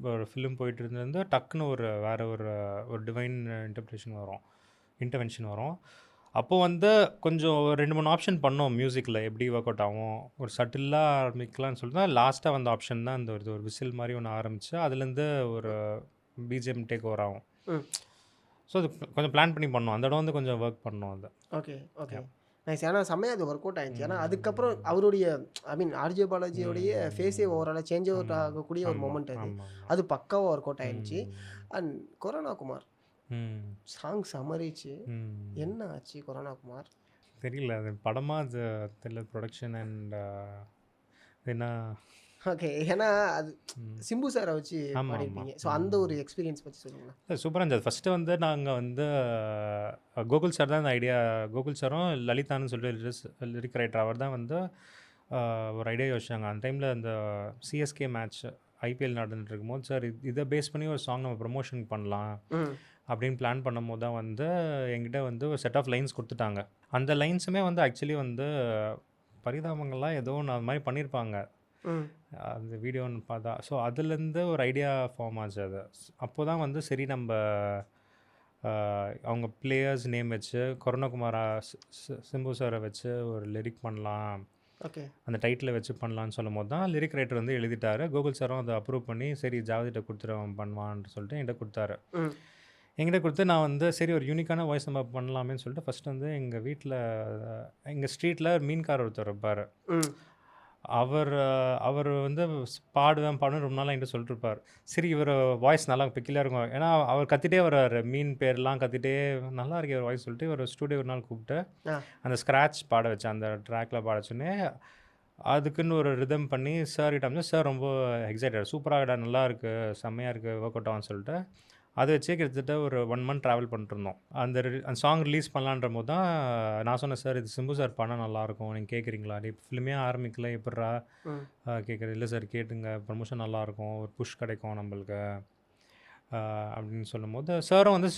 ஒரு ஃபிலிம் போயிட்டு இருந்தது டக்குன்னு வேறு ஒரு டிவைன் இன்டர்வென்ஷன் வரும். அப்போது வந்து கொஞ்சம் 2-3 ஆப்ஷன் பண்ணோம் மியூசிக்கில், எப்படி ஒர்க் அவுட் ஆகும், ஒரு சட்டிலாக ஆரம்பிக்கலாம்னு சொல்லிட்டு தான் லாஸ்ட்டாக வந்த ஆப்ஷன் தான் இந்த ஒரு விசில் மாதிரி ஒன்று ஆரம்பித்து அதுலேருந்து ஒரு பிஜிஎம் டேக் ஓவர் ஆகும். ஸோ அது கொஞ்சம் பிளான் பண்ணி பண்ணோம். அந்த இடம் வந்து கொஞ்சம் ஒர்க் பண்ணோம் அது. Okay okay nice. ஏன்னா செம்மையாக அது ஒர்க் அவுட் ஆகிடுச்சு. ஏன்னா அதுக்கப்புறம் அவருடைய ஐ மீன் ஆர்ஜே பாலாஜியோடைய ஃபேஸே ஓவராலாக சேஞ்ச் அவுட் ஆகக்கூடிய ஒரு மொமெண்ட் அது. அது பக்காவாக ஒர்க் அவுட் ஆகிடுச்சு. அண்ட் கொரோனா குமார் சாங் சமரிச்சு என்ன ஆச்சு கொரோனா குமார்? தெரியல, அது படமாக அது தெரியல, ப்ரொடக்ஷன் அண்ட் என்ன. ஓகே. ஏன்னா அது சிம்பு சாரை வச்சு பாடிருப்பீங்க. ஸோ அந்த ஒரு எக்ஸ்பீரியன்ஸ் பற்றி சொல்லுங்களேன். சூப்பராக இருந்தது. ஃபஸ்ட்டு வந்து நாங்கள் வந்து கோகுல் சார் தான் இந்த ஐடியா, கோகுல் சாரும் லலிதான்னு சொல்லிட்டு லிரிக் ரைட்டர் அவர் தான் வந்து ஒரு ஐடியா யோசிச்சாங்க. அந்த டைமில் அந்த சிஎஸ்கே மேட்ச் ஐபிஎல் நடந்துட்டு இருக்கும்போது சார் இதை பேஸ் பண்ணி ஒரு சாங் நம்ம ப்ரமோஷன் பண்ணலாம் அப்படின்னு பிளான் பண்ணும்போது தான் வந்து என்கிட்ட வந்து ஒரு செட் ஆஃப் லைன்ஸ் கொடுத்துட்டாங்க. அந்த லைன்ஸுமே வந்து ஆக்சுவலி வந்து பரிதாபங்கள்லாம் ஏதோ ஒன்று அது மாதிரி பண்ணியிருப்பாங்க அந்த வீடியோன்னு பார்த்தா. ஸோ அதுலேருந்து ஒரு ஐடியா ஃபார்ம் ஆச்சு. அது அப்போ தான் வந்து சரி நம்ம அவங்க பிளேயர்ஸ் நேம் வச்சு கொரோனாகுமாரா சிம்பு சாரை வச்சு ஒரு லிரிக் பண்ணலாம், ஓகே அந்த டைட்டில் வச்சு பண்ணலான்னு சொல்லும் போது தான் லிரிக் ரைட்டர் வந்து எழுதிட்டாரு. கோகுல் சாரும் அதை அப்ரூவ் பண்ணி சரி ஜாவதிட்ட கொடுத்துருவோம் பண்ணுவான்னு சொல்லிட்டு என்கிட்ட கொடுத்தாரு. என்கிட்ட கொடுத்து நான் வந்து சரி ஒரு யூனிக்கான வாய்ஸ் நம்ம பண்ணலாமேன்னு சொல்லிட்டு ஃபஸ்ட் வந்து எங்கள் வீட்டில் எங்கள் ஸ்ட்ரீட்டில் மீன்கார் ஒருத்தர் இருப்பார். அவர் வந்து பாடுவேன் ரொம்ப நாளாக என்கிட்ட சொல்லிட்டு இருப்பார். சரி இவர் வாய்ஸ் நல்லா பெக்கிலாக இருக்கும், ஏன்னா அவர் கத்திட்டே வர்றாரு, மீன் பேர்லாம் கத்திட்டே நல்லா இருக்கு ஒரு வாய்ஸ் சொல்லிட்டு ஒரு ஸ்டூடியோ ஒரு நாள் கூப்பிட்டு அந்த ஸ்க்ராட்ச் பாட வச்சேன். அந்த ட்ராக்கில் பாட சொன்னே அதுக்குன்னு ஒரு ரிதம் பண்ணி சார் கிட்ட வந்து சார் ரொம்ப எக்ஸைட்டட், சூப்பராக நல்லா இருக்குது, செம்மையாக இருக்குது, ஒர்க் அவுட் ஆகும்னு சொல்லிட்டு அதை வச்சே கிட்டத்தட்ட ஒரு 1 month ட்ராவல் பண்ணிட்டுருந்தோம். அந்த சாங் ரிலீஸ் பண்ணலான்ற போது தான் நான் சொன்னேன் சார் இது சிம்பு சார் பண்ணால் நல்லாயிருக்கும், நீங்கள் கேட்குறீங்களா, இப்போ ஃபிலிமே ஆரம்பிக்கல எப்பட்றா கேட்குறது, இல்லை சார் கேட்டுங்க ப்ரமோஷன் நல்லாயிருக்கும், ஒரு புஷ் கிடைக்கும் நம்மளுக்கு அப்படின்னு சொல்லும்போது சாரும் வந்து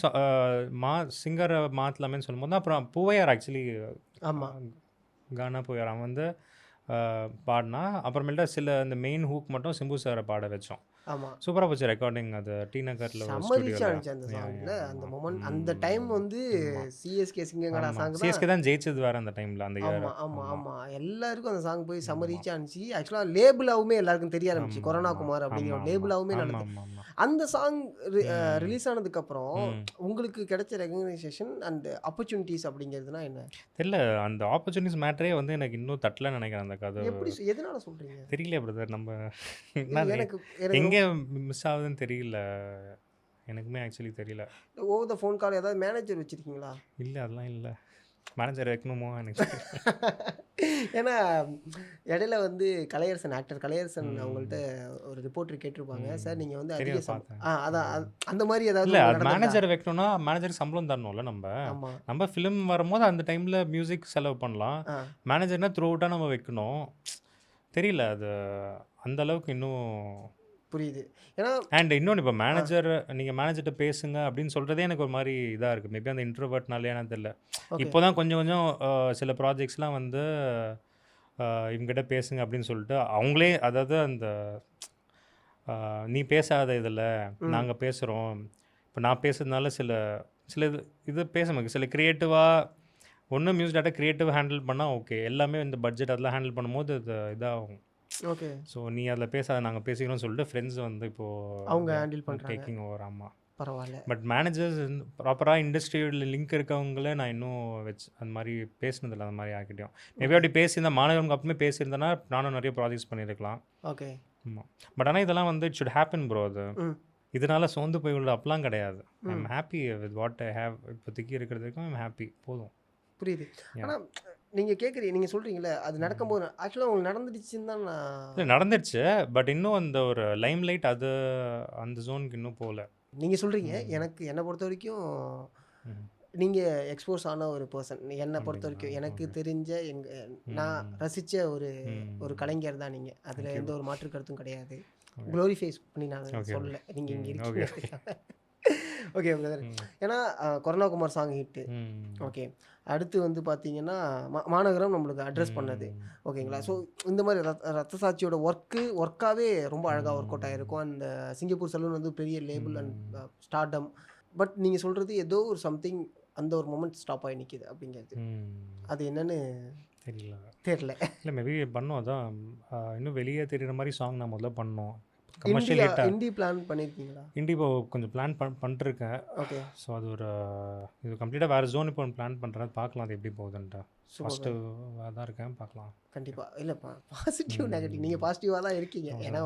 சிங்கரை மாற்றலாமேன்னு சொல்லும்போது தான் அப்புறம் பூவையார் ஆக்சுவலி கானா பூவையார் அவன் வந்து பாடினா. அப்புறமேல்ட்டு சில இந்த மெயின் ஹூக் மட்டும் சிம்பு சாரை பாட வச்சோம். சூப்பராக போச்சு ரெக்கார்டிங். அது டி நகரில் அந்த மொமெண்ட் அந்த டைம் வந்து சிஎஸ்கே சிங்கங்கடா சாங் சிஎஸ்கே தான் ஜெயிச்சது வேறு அந்த டைமில் அந்த இயர். ஆமாம் எல்லாருக்கும் அந்த சாங் போய் செம்ம ரீச் ஆனிச்சு. ஆக்சுவலாக லேபிளாவுமே எல்லாருக்கும் தெரிய ஆரம்பிச்சு கொரோனா குமார் அப்படிங்கிற லேபிளாவுமே நடந்தது. அந்த சாங் ரிலீஸ் ஆனதுக்கப்புறம் உங்களுக்கு கிடைச்ச ரெகக்னைசேஷன் அண்ட் ஆப்பர்ச்சுனிட்டிஸ் அப்படிங்கிறதுனா என்ன தெரியல. அந்த ஆப்பர்ச்சுனிட்டிஸ் மேட்டரே வந்து எனக்கு இன்னும் தட்டலன்னு நினைக்கிறேன். அந்த கதை எப்படி எதனால சொல்கிறீங்க தெரியல பிரதர். நம்ம எங்கே மிஸ் ஆகுதுன்னு தெரியல, எனக்குமே ஆக்சுவலி தெரியல. ஓவர் த ஃபோன் கால் ஏதாவது மேனேஜர் வச்சுருக்கீங்களா? இல்லை அதெல்லாம் இல்லை, மேனேஜர் வைக்கணுமோ எனக்கு. ஏன்னா இடையில வந்து கலையரசன் ஆக்டர் கலையரசன் அவங்கள்ட்ட ஒரு ரிப்போர்ட்டர் கேட்டிருப்பாங்க, சார் நீங்கள் வந்து அதிக அதான் அந்த மாதிரி ஏதாவது இல்லை மேனேஜர் வைக்கணும்னா மேனேஜருக்கு சம்பளம் தரணும்ல. நம்ம ஃபிலிம் வரும்போது அந்த டைமில் மியூசிக் செலவு பண்ணலாம், மேனேஜர்னா த்ரூ அவுட்டாக நம்ம வைக்கணும். தெரியல அது அந்த அளவுக்கு இன்னும் புரியுது. ஏன்னா அண்ட் இன்னொன்று இப்போ நீங்கள் மேனேஜர்கிட்ட பேசுங்க அப்படின்னு சொல்கிறதே எனக்கு ஒரு மாதிரி இதாக இருக்குது. மேபி அந்த இன்ட்ரோவர்ட்னாலே எனக்கு தெரியல. இப்போ தான் கொஞ்சம் சில ப்ராஜெக்ட்ஸ்லாம் வந்து இவங்ககிட்ட பேசுங்க அப்படின்னு சொல்லிட்டு அவங்களே, அதாவது அந்த நீ பேசாத இதில் நாங்கள் பேசுகிறோம், இப்போ நான் பேசுறதுனால சில சில இது பேச முடியும், சில க்ரியேட்டிவாக ஒன்றும் மியூசிக் டேரக்டர் க்ரியேட்டிவாக ஹேண்டில் பண்ணால் ஓகே, எல்லாமே இந்த பட்ஜெட் அதெல்லாம் ஹேண்டில் பண்ணும்போது இது இதாகும். ஓகே. ஸோ நீ அதில் பேசாத, நாங்கள் பேசிக்கிறோம்னு சொல்லிட்டு ஃப்ரெண்ட்ஸ் வந்து அவங்க இப்போது ஹேண்டில் பண்ணுறாங்க. Taking over. ஆமாம். பரவாயில்ல. பட் மேனேஜர்ஸ் ப்ராப்பராக இண்டஸ்ட்ரியில் லிங்க் இருக்கவங்களே நான் இன்னும் அந்த மாதிரி பேசினதில்லை, அந்த மாதிரி ஆக்கிட்டோம். மேபி அப்படி பேசியிருந்தா மாணவர்களுக்கு அப்பவுமே பேசியிருந்தேன்னா நானும் நிறைய ப்ராஜெக்ட்ஸ் பண்ணியிருக்கலாம். ஓகே. ஆமாம். பட் ஆனால் இதெல்லாம் வந்து இட் ஷுட் ஹேப்பன் ப்ரோ. அது இதனால சோர்ந்து போய் உள்ள அப்பெல்லாம் கிடையாது. I am happy with what I have. இப்போதைக்கு இருக்கிறதுக்கும் ஐ எம் ஹாப்பி, போதும். புரியுது. ஆனால் நீங்கள் கேட்குறீங்க, நீங்கள் சொல்கிறீங்களே அது நடக்கும்போது ஆக்சுவலாக உங்களுக்கு நடந்துடுச்சுன்னு தான் நான். இல்லை நடந்துருச்சு, பட் இன்னும் அந்த ஒரு லைம் லைட் அது அந்த ஜோனுக்கு இன்னும் போகல. நீங்கள் சொல்கிறீங்க, எனக்கு என்னை பொறுத்த வரைக்கும் நீங்கள் எக்ஸ்போஸ் ஆன ஒரு பர்சன். என்னை பொறுத்த வரைக்கும் எனக்கு தெரிஞ்ச நான் ரசித்த ஒரு கலைஞர் தான் நீங்கள். அதில் எந்த ஒரு மாற்று கருத்தும் கிடையாது. க்ளோரிஃபைஸ் பண்ணி நான் சொல்லலை, நீங்கள் இங்கே இருக்கீங்க. Okay brother. ஏன்னா கொரோனாகுமார் சாங் ஹிட்டு. ஓகே. அடுத்து வந்து பார்த்தீங்கன்னா மாநகரம் நம்மளுக்கு அட்ரஸ் பண்ணது. ஓகேங்களா. ஸோ இந்த மாதிரி ரத்த சாட்சியோட ஒர்க்காகவே ரொம்ப அழகாக ஒர்க் அவுட் ஆகிருக்கும். அந்த சிங்கப்பூர் சலூன் வந்து பெரிய லேபிள் அண்ட் ஸ்டார்டம். பட் நீங்கள் சொல்கிறது ஏதோ ஒரு சம்திங் அந்த ஒரு மொமெண்ட் ஸ்டாப் ஆகி நிற்கிது அப்படிங்கிறது. அது என்னன்னு தெரியல. இல்லை மேபி பண்ணோம், அதான் இன்னும் வெளியே தெரியுற மாதிரி சாங் நான் முதல்ல பண்ணோம். இண்டி பிளான் பண்ணியிருக்கீங்களா? இண்டி இப்போ கொஞ்சம் பிளான் பண்ணிருக்கேன். ஓகே. ஸோ அது ஒரு இது கம்ப்ளீட்டாக வேறு ஜோன் இப்போ பிளான் பண்ணுறேன், பார்க்கலாம் அது எப்படி போகுதுன்ட்டு. ஃபஸ்ட்டு தான் இருக்கேன், பார்க்கலாம். கண்டிப்பாக. இல்லை பாசிட்டிவ் நெகட்டிவ், நீங்கள் பாசிட்டிவாக தான் இருக்கீங்க. ஏன்னா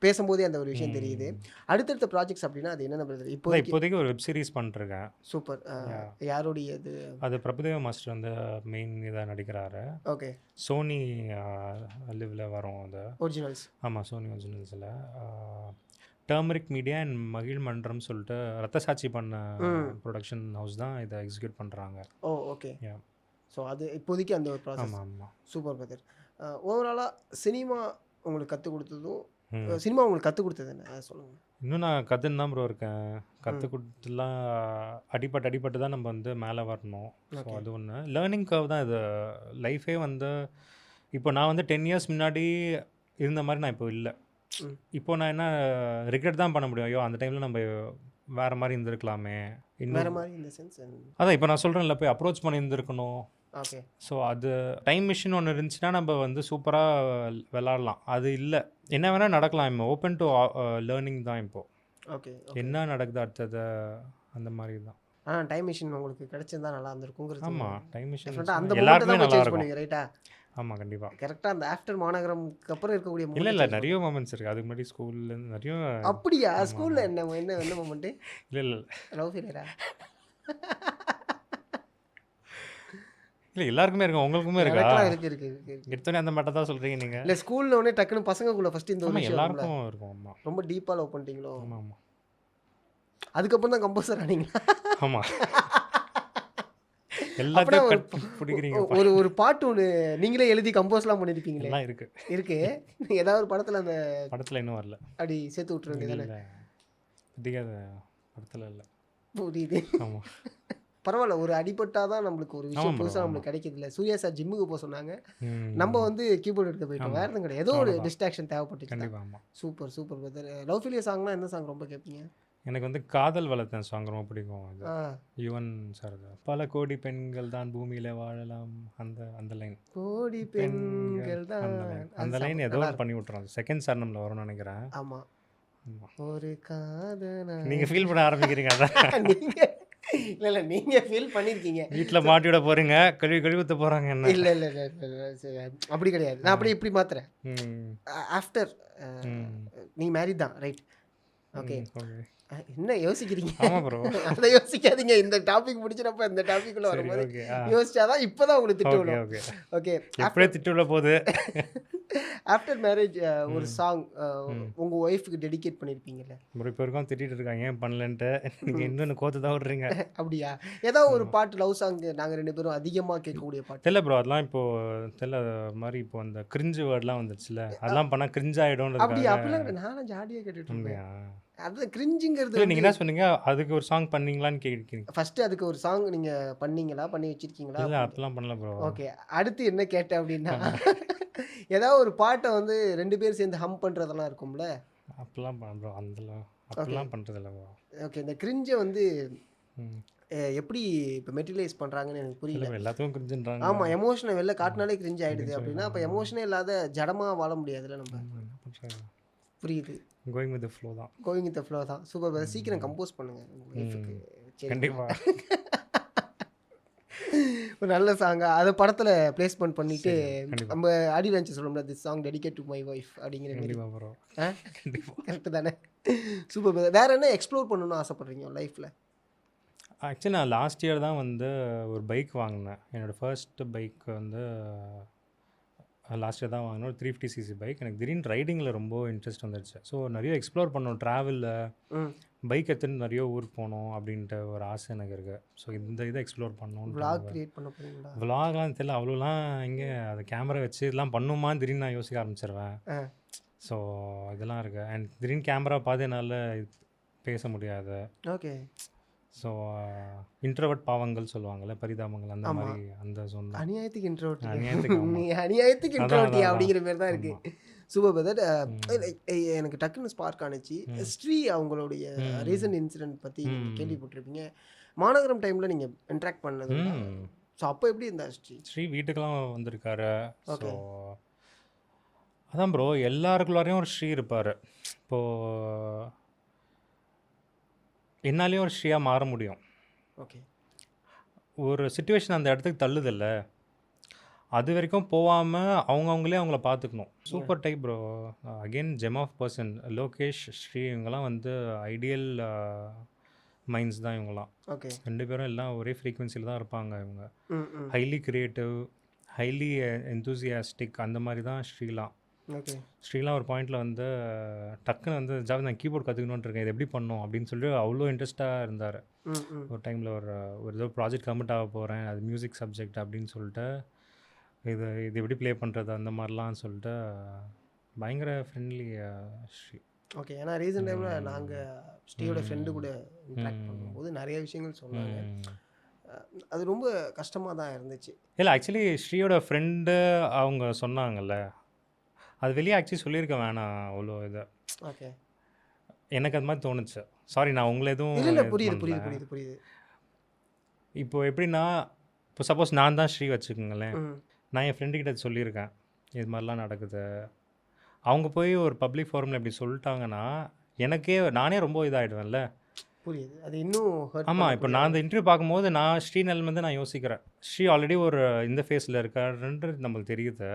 பேசும்போதே அந்த ஒரு விஷயம் தெரியுது. அடுத்தடுத்த ப்ராஜெக்ட்ஸ் அப்படின்னா அது என்னென்ன பிரதர்? இப்போதைக்கு ஒரு வெப் சீரிஸ் பண்ணிருக்கேன். சூப்பர். யாருடைய இது? அது பிரபுதேவா மாஸ்டர் வந்து மெயின் இதாக நடிக்கிறாரு. ஓகே. சோனி லிவ்ல வரும் அது ஒரிஜினல்ஸ். ஆமாம், சோனி ஒரிஜினல்ஸில் டர்மரிக் மீடியா அண்ட் மகிழ் மன்றம் சொல்லிட்டு ரத்த சாட்சி பண்ண ப்ரொடக்ஷன் ஹவுஸ் தான் இதை எக்ஸிக்யூட் பண்ணுறாங்க. ஓ ஓகே. ஸோ அது இப்போதைக்கு அந்த ஒரு ப்ராசஸ். ஆமாம். Super brother. ஓவராலாக சினிமா உங்களுக்கு கற்றுக் கொடுத்ததும், சினிமா உங்களுக்கு கற்றுக் கொடுத்தது என்ன அதை சொல்லுங்கள். இன்னும் நான் கற்றுன்னு தான் ப்ரோ இருக்கேன். கற்றுக் கொடுத்துலாம் அடிபட்டு தான் நம்ம வந்து மேலே வரணும். ஸோ அது ஒன்று லேர்னிங் கர்வ் தான் இது. லைஃபே வந்து இப்போ நான் வந்து 10 இயர்ஸ் முன்னாடி இருந்த மாதிரி நான் இப்போ இல்லை. இப்போ நான் என்ன ரிக்ரெட் தான் பண்ண முடியும், ஐயோ அந்த டைமில் நம்ம வேறு மாதிரி இருந்திருக்கலாமே. வேறு மாதிரி இந்த சென்ஸ் அதான் இப்போ நான் சொல்கிறேன்ல, போய் அப்ரோச் பண்ணி இருந்திருக்கணும். ஓகே. ஸோ அது டைம் மிஷின் ஒன்று இருந்துச்சுன்னா நம்ம வந்து சூப்பராக விளாட்லாம். அது இல்லை, என்ன வேணால் நடக்கலாம். இப்போ ஓப்பன் டு லேர்னிங் தான் இப்போது. ஓகே. என்ன நடக்குது அடுத்தது அந்த மாதிரி தான். ஆனால் டைம் மிஷின் உங்களுக்கு கிடைச்சிருந்தா நல்லா இருந்திருக்குங்கிறது. ஆமாம், டைம் மிஷின் அந்த எல்லாருக்குமே நல்லா இருக்கும் ரைட்டா. ஆமாம், கண்டிப்பாக. கரெக்டாக அந்த ஆஃப்டர் மாநகரம்க்கு அப்புறம் இருக்கக்கூடிய இல்லை நிறைய மொமெண்ட்ஸ் இருக்குது. அதுக்கு முன்னாடி ஸ்கூலில் நிறைய. அப்படியா? ஸ்கூலில் என்ன மொமெண்ட்டு? இல்லை லவ் ஃபெயிலியரா? இல்லை எல்லாருக்குமே இருக்கும், உங்களுக்குமே இருக்கா? இருக்கு. எடுத்தோடனே அந்த மட்டும் தான் சொல்கிறீங்க நீங்கள்? இல்லை ஸ்கூலில் ஒன்றே டக்குன்னு பசங்களுக்குள்ள ஃபஸ்ட்டு இந்த ஒரு எல்லாருக்கும் இருக்கும். ஆமாம், ரொம்ப டீப்பாக லவ் பண்ணிட்டீங்களோ? ஆமாம். அதுக்கப்புறம் தான் கம்போசர் ஆனீங்களா? ஆமாம், எல்லாத்தையும் பிடிக்கிறீங்க. ஒரு பாட்டு ஒன்று நீங்களே எழுதி கம்போஸ்லாம் பண்ணியிருப்பீங்களே? எல்லாம் இருக்கு. ஏதாவது ஒரு படத்தில் அந்த படத்தில் இன்னும் வரல. அப்படி சேர்த்து விட்டுருங்க தானே? பிடிக்காத படத்தில் இல்லை. புரியுது. ஆமாம், பரவாயில்ல. ஒரு அடிபட்டாதான் நம்மளுக்கு ஒரு விஷயம் புதுசாக நம்மளுக்கு கிடைக்கிது. இல்லை சூர்யா சார் ஜிம்முக்கு போக சொன்னாங்க, நம்ம வந்து கீபோர்டு எடுக்க போயிட்டோம். வேறு எதுவும் கிடையாது, ஏதோ ஒரு டிஸ்ட்ராக்ஷன் தேவைப்பட்டுச்சு. Super super brother. Love failure சாங்னா என்ன சாங் ரொம்ப கேட்பீங்க? எனக்கு வந்து காதல் வளர்த்தேன் சாங் ரொம்ப பிடிக்கும். அது யுவன் சார், பல கோடி பெண்கள் தான் பூமியில வாழலாம், அந்த லைன். கோடி பெண்கள் தான் அந்த லைன் ஏதோ பண்ணி விட்டுறோம். செகண்ட் சரணம்ல வரும்னு நினைக்கிறேன். ஆமாம். ஒரு காதல் நீங்கள் ஃபீல் பண்ண ஆரம்பிக்கிறீங்க. அதான் நீங்கள் இல்லை நீங்கள் ஃபீல் பண்ணியிருக்கீங்க. வீட்டில் மாட்டிவிட போகிறீங்க, கழுவித்த போகிறாங்க. என்ன? இல்லை அப்படி கிடையாது. நான் அப்படியே இப்படி மாத்துறேன். ஆஃப்டர் நீங்கள் மேரிட் தான் ரைட்? ஓகே. என்ன யோசிக்கிறீங்க? அதை யோசிக்காதீங்க. இந்த டாபிக் முடிச்சிடப்ப இந்த டாபிக் உள்ள வரும்போது யோசிச்சாதான் இப்போதான் உங்களுக்கு திட்டு விடும். ஓகே, அப்படியே திட்டு உள்ள போகுது. ஆஃப்டர் மேரேஜ் ஒரு ம். சாங் ம். உங்கள் ஒய்ஃபுக்கு டெடிகேட் பண்ணியிருப்பீங்கல்ல, ப்ரோ இப்போ வரைக்கும் திட்டிட்டு இருக்காங்க ஏன் பண்ணலன்ட்டு. நீங்கள் இன்னும் கோத்து தான் விட்றீங்க. அப்படியா? ஏதாவது ஒரு பாட்டு லவ் சாங் நாங்கள் 2 பேரும் அதிகமாக கேட்கக்கூடிய பாட்டு. தெரியல ப்ரோ, அதெல்லாம் இப்போது தெரியல மாதிரி இப்போ அந்த கிரிஞ்சு வேர்ட்லாம் வந்துச்சுல, அதெல்லாம் பண்ணால் கிரிஞ்ச் ஆகிடும்ன்றதுக்காக. அப்படியா? அப்படிலாம் கிடையாது. நானும் ஜாலியாக கேட்டுட்டு இருப்பேன். அப்படியா? அது கிரிஞ்சுங்கிறது இல்லை நீங்கள் என்ன சொன்னீங்க, அதுக்கு ஒரு சாங் பண்ணீங்களான்னு கேட்குறீங்க. ஃபஸ்ட்டு அதுக்கு ஒரு சாங் நீங்கள் பண்ணீங்களா, பண்ணி வச்சிருக்கீங்களா? இல்லை அப்படிலாம் பண்ணல ப்ரோ. ஓகே. அடுத்து என்ன கேட்டேன் அப்படின்னா, ஏதாவது ஒரு பாட்டை வந்து 2 பேர் சேர்ந்து ஹம் பண்ணுறதெல்லாம் இருக்கும்ல. அப்படிலாம் பண்ண ப்ரோ, அதெல்லாம் அப்படிலாம் பண்ணுறதில்ல ப்ரோ. ஓகே. இந்த கிரிஞ்சை வந்து ம். எப்படி இப்போ மெட்டீரியலைஸ் பண்ணுறாங்கன்னு எனக்கு இல்லை புரியல. ப்ரோ, எல்லாத்துக்கும் கிரிஞ்சுன்றாங்க. ஆமாம், எமோஷனை வெளில காட்டினாலே கிரிஞ்ச் ஆகிடுது கிரிஞ்சு அப்படின்னா, அப்போ எமோஷனே இல்லாத ஜடமாக வாழ முடியாதுல்ல நம்ம. என்ன பண்ணுறது, புரியுது. கோயிங் வித் ஃப்ளோ தான். கோயிங் வித் ஃப்ளோ தான். சூப்பர். சீக்கிரம் கம்போஸ் பண்ணுங்க உங்கள் ஒய்ஃபுக்கு. கண்டிப்பாக. ஒரு நல்ல சாங்கா அதை படத்தில் பிளேஸ்மெண்ட் பண்ணிட்டு கண்டிப்பா. நம்ம ஆடி லான்ச் சொல்லணும்ல, this song dedicate to my wife அப்படிங்கிற மாதிரி. கண்டிப்பாக ப்ரோ. கண்டிப்பாக. கரெக்டு தானே? சூப்பர். வேற என்ன எக்ஸ்ப்ளோர் பண்ணணும்னு ஆசைப்படுறீங்க லைஃப்பில்? ஆக்சுவலி நான் லாஸ்ட் இயர் தான் வந்து ஒரு பைக் வாங்கினேன். என்னோடய ஃபர்ஸ்ட் பைக் வந்து லாஸ்ட் இயர் தான் வாங்கினேன். ஒரு 350cc பைக். எனக்கு திடீர்னு ரைடிங்கில் ரொம்ப இன்ட்ரெஸ்ட் வந்துடுச்சு. ஸோ நிறைய எக்ஸ்ப்ளோர் பண்ணணும், ட்ராவலில் பைக் எடுத்துன்னு நிறைய ஊருக்கு போகணும் அப்படின்ட்டு ஒரு ஆசை எனக்கு இருக்குது. ஸோ இந்த இதை எக்ஸ்ப்ளோர் பண்ணணும். vlog கிரியேட் பண்ண போறீங்களா? விலாக்லாம் தெரியல, அவ்வளோலாம் இங்கே அது கேமரா வச்சு இதெல்லாம் பண்ணுமான்னு திடீர்னு நான் யோசிக்க ஆரம்பிச்சிருவேன். ஸோ இதெல்லாம் இருக்குது. அண்ட் திடீர்னு கேமரா பார்த்து என்னால் பேச முடியாது. ஓகே. ஸோ இன்ட்ரோவர்ட் பாவங்கள் சொல்லுவாங்கள்ல, பரிதாபங்கள், அந்த ஆமா. மாதிரி அந்த zone தான். அநியாயத்துக்கு இன்ட்ரோவர்ட். அநியாயத்துக்கு ஆமா. நீ அநியாயத்துக்கு இன்ட்ரோவர்ட் அதான். அப்படிங்கிற மாதிரி தான் இருக்கு. ஆமா. Super brother. எனக்கு டக்குன்னு ஸ்பார்க் ஆனிச்சு. ஸ்ரீ அவங்களுடைய ரீசன்ட் இன்சிடென்ட் பற்றி கேள்விப்பட்டிருப்பீங்க. மாநகரம் டைமில் நீங்கள் இன்ட்ராக்ட் பண்ணது. ம். ஸோ அப்போ எப்படி இருந்தா ஸ்ரீ? ஸ்ரீ வீட்டுக்கெல்லாம் வந்திருக்காரு. So Okay. அதான் ப்ரோ, எல்லாருக்குள்ளாரையும் ஒரு ஸ்ரீ இருப்பார். இப்போது என்னாலேயும் ஒரு ஸ்ரீயாக மாற முடியும். ஓகே. ஒரு சுச்சுவேஷன் அந்த இடத்துக்கு தள்ளுதில்ல, அது வரைக்கும் போகாமல் அவங்களே அவங்கள பார்த்துக்கணும். Super type bro. Again gem of person. Lokesh, Sri இவங்கெல்லாம் வந்து ஐடியல் மைண்ட்ஸ் தான் இவங்களாம். ஓகே. 2 பேரும் எல்லாம் ஒரே ஃப்ரீக்வன்சியில் தான் இருப்பாங்க. இவங்க ம். ஹைலி கிரியேட்டிவ், ஹைலி எந்தூசியாஸ்டிக், அந்த மாதிரி தான் ஸ்ரீலாம். ஓகே. ஸ்ரீலாம் ஒரு பாயிண்டில் வந்து டக்குன்னு வந்து ஜாப் நான் கீபோர்ட் கற்றுக்கணுன்ட்டு இருக்கேன், இது எப்படி பண்ணணும் அப்படின்னு சொல்லி அவ்வளோ இன்ட்ரெஸ்ட்டாக இருந்தார். ஒரு டைமில் ஒரு ஏதோ ப்ராஜெக்ட் கமிட் ஆக போகிறேன், அது மியூசிக் சப்ஜெக்ட் அப்படின்னு சொல்லிட்டு, இது எப்படி ப்ளே பண்ணுறது அந்த மாதிரிலாம் சொல்லிட்டு பயங்கர ஃப்ரெண்ட்லி ஸ்ரீ. ஓகே. ஏன்னா ரீசன்ட் டைமில் நாங்கள் ஸ்ரீயோட ஃப்ரெண்டு கூட இன்ட்ராக்ட் பண்ணும்போது நிறைய விஷயங்கள் சொன்னாங்க. அது ரொம்ப கஷ்டமாக தான் இருந்துச்சு. இல்லை ஆக்சுவலி ஸ்ரீயோட ஃப்ரெண்டு அவங்க சொன்னாங்கல்ல, அது வெளியே ஆக்சுவலி சொல்லியிருக்க வேணாம் அவ்வளோ இதை. ஓகே. எனக்கு அது மாதிரி தோணுச்சு. சாரி, நான் உங்களை எதுவும் இல்லை இது புரியுது பண்ணல. புரியுது புரியுது புரியுது. இப்போ எப்படின்னா, இப்போ சப்போஸ் நான் தான் ஸ்ரீ வச்சுக்கோங்களேன், ம். நான் என் ஃப்ரெண்டுக்கிட்ட சொல்லியிருக்கேன் இது மாதிரிலாம் நடக்குது. அவங்க போய் ஒரு பப்ளிக் ஃபோரமில் இப்படி சொல்லிட்டாங்கன்னா நானே ரொம்ப இதாகிடுவேன்ல. புரியுது. அது இன்னும் ஹர்ட். ஆமாம், இப்போ நான் அந்த இன்டர்வியூ பார்க்கும்போது நான் ஸ்ரீ நிலைமை நான் யோசிக்கிறேன். ஸ்ரீ ஆல்ரெடி ஒரு இந்த ஃபேஸில் இருக்காருன்றது நம்மளுக்கு தெரியுது.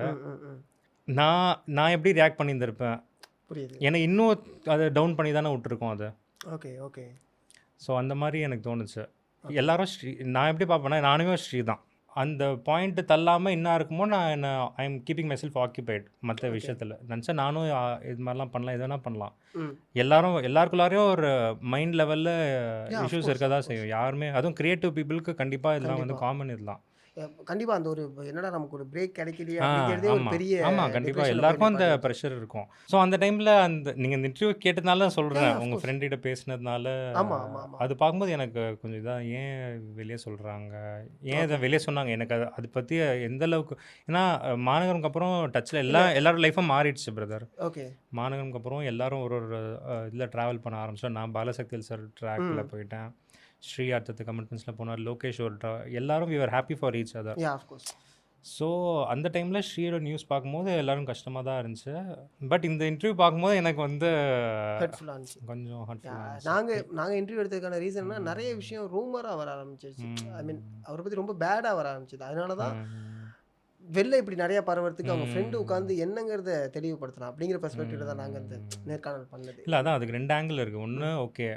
நான் எப்படி ரியாக்ட் பண்ணியிருந்திருப்பேன், புரியுது. என்னை இன்னும் அதை டவுன் பண்ணி தானே விட்டுருக்கோம் அது. ஓகே. ஓகே. ஸோ அந்த மாதிரி எனக்கு தோணுச்சு. எல்லாரும் ஸ்ரீ, நான் எப்படி பார்ப்பேன்னா நானுமே ஸ்ரீ தான். அந்த பாயிண்ட்டு தள்ளாமல் என்ன இருக்குமோ நான் I am keeping myself occupied மற்ற விஷயத்தில். நினச்சா நானும் இது மாதிரிலாம் பண்ணலாம், எது வேணால் பண்ணலாம். எல்லாருக்குள்ளாரையும் ஒரு மைண்ட் லெவலில் இஷ்யூஸ் இருக்க தான் செய்யும். யாருமே, அதுவும் க்ரியேட்டிவ் பீப்புளுக்கு கண்டிப்பாக இதெல்லாம் வந்து காமன். இதெல்லாம் கண்டிப்பாக அந்த ஒரு என்னடா நமக்கு ஒரு பிரேக் கிடைக்கலையே அப்படிங்கிறதே ஒரு பெரிய. ஆமாம், கண்டிப்பாக எல்லாருக்கும் அந்த ப்ரெஷர் இருக்கும். ஸோ அந்த டைமில் நீங்கள் இந்த இன்டர்வியூ கேட்டதுனால சொல்கிறேன், உங்கள் ஃப்ரெண்ட்கிட்ட பேசினதுனால. அது பார்க்கும்போது எனக்கு கொஞ்சம் இதாக ஏன் வெளியே சொல்கிறாங்க, ஏன் இதை வெளியே சொன்னாங்க, எனக்கு அதை பற்றி எந்த அளவுக்கு. ஏன்னா மாநகரம்க்கு அப்புறம் டச்சில் எல்லாரும் லைஃப்பும் மாறிடுச்சு பிரதர். ஓகே. மாநகரம்க்கு அப்புறம் எல்லாரும் ஒரு இதில் ட்ராவல் பண்ண ஆரம்பித்தோம். நான் பாலசக்தியில் சார் ட்ராக்கில் போயிட்டேன், ஸ்ரீ அடுத்த கமிட்மெண்ட்ஸில் போனார், லோகேஷ் ஒரு எல்லாரும் we are happy for each other. So அந்த டைமில் ஸ்ரீயோட நியூஸ் பார்க்கும்போது எல்லோரும் கஷ்டமாக தான் இருந்துச்சு. பட் இந்த இன்டர்வியூ பார்க்கும்போது எனக்கு வந்து ஹர்ட்ஃபுல்லாக இருந்துச்சு, கொஞ்சம் ஹர்ட்ஃபுல்லாக. நாங்கள் இன்டர்வியூ எடுத்ததுக்கான ரீசன்னா நிறைய விஷயம் ரூமராக வர ஆரம்பிச்சிச்சு. ஐ மீன் அவரை பற்றி ரொம்ப பேடாக வர ஆரம்பிச்சிது. அதனால தான் வெளில இப்படி நிறையா பரவறதுக்கு அவங்க ஃப்ரெண்டு உட்காந்து என்னங்கிறத தெளிவுபடுத்தலாம் அப்படிங்கிற பெர்ஸ்பெக்டிவ்ல தான் நாங்கள் அந்த நேர்காணல் பண்ணது. இல்லை அதான், அதுக்கு 2 ஆங்கிள் இருக்குது. ஒன்று ஓகே,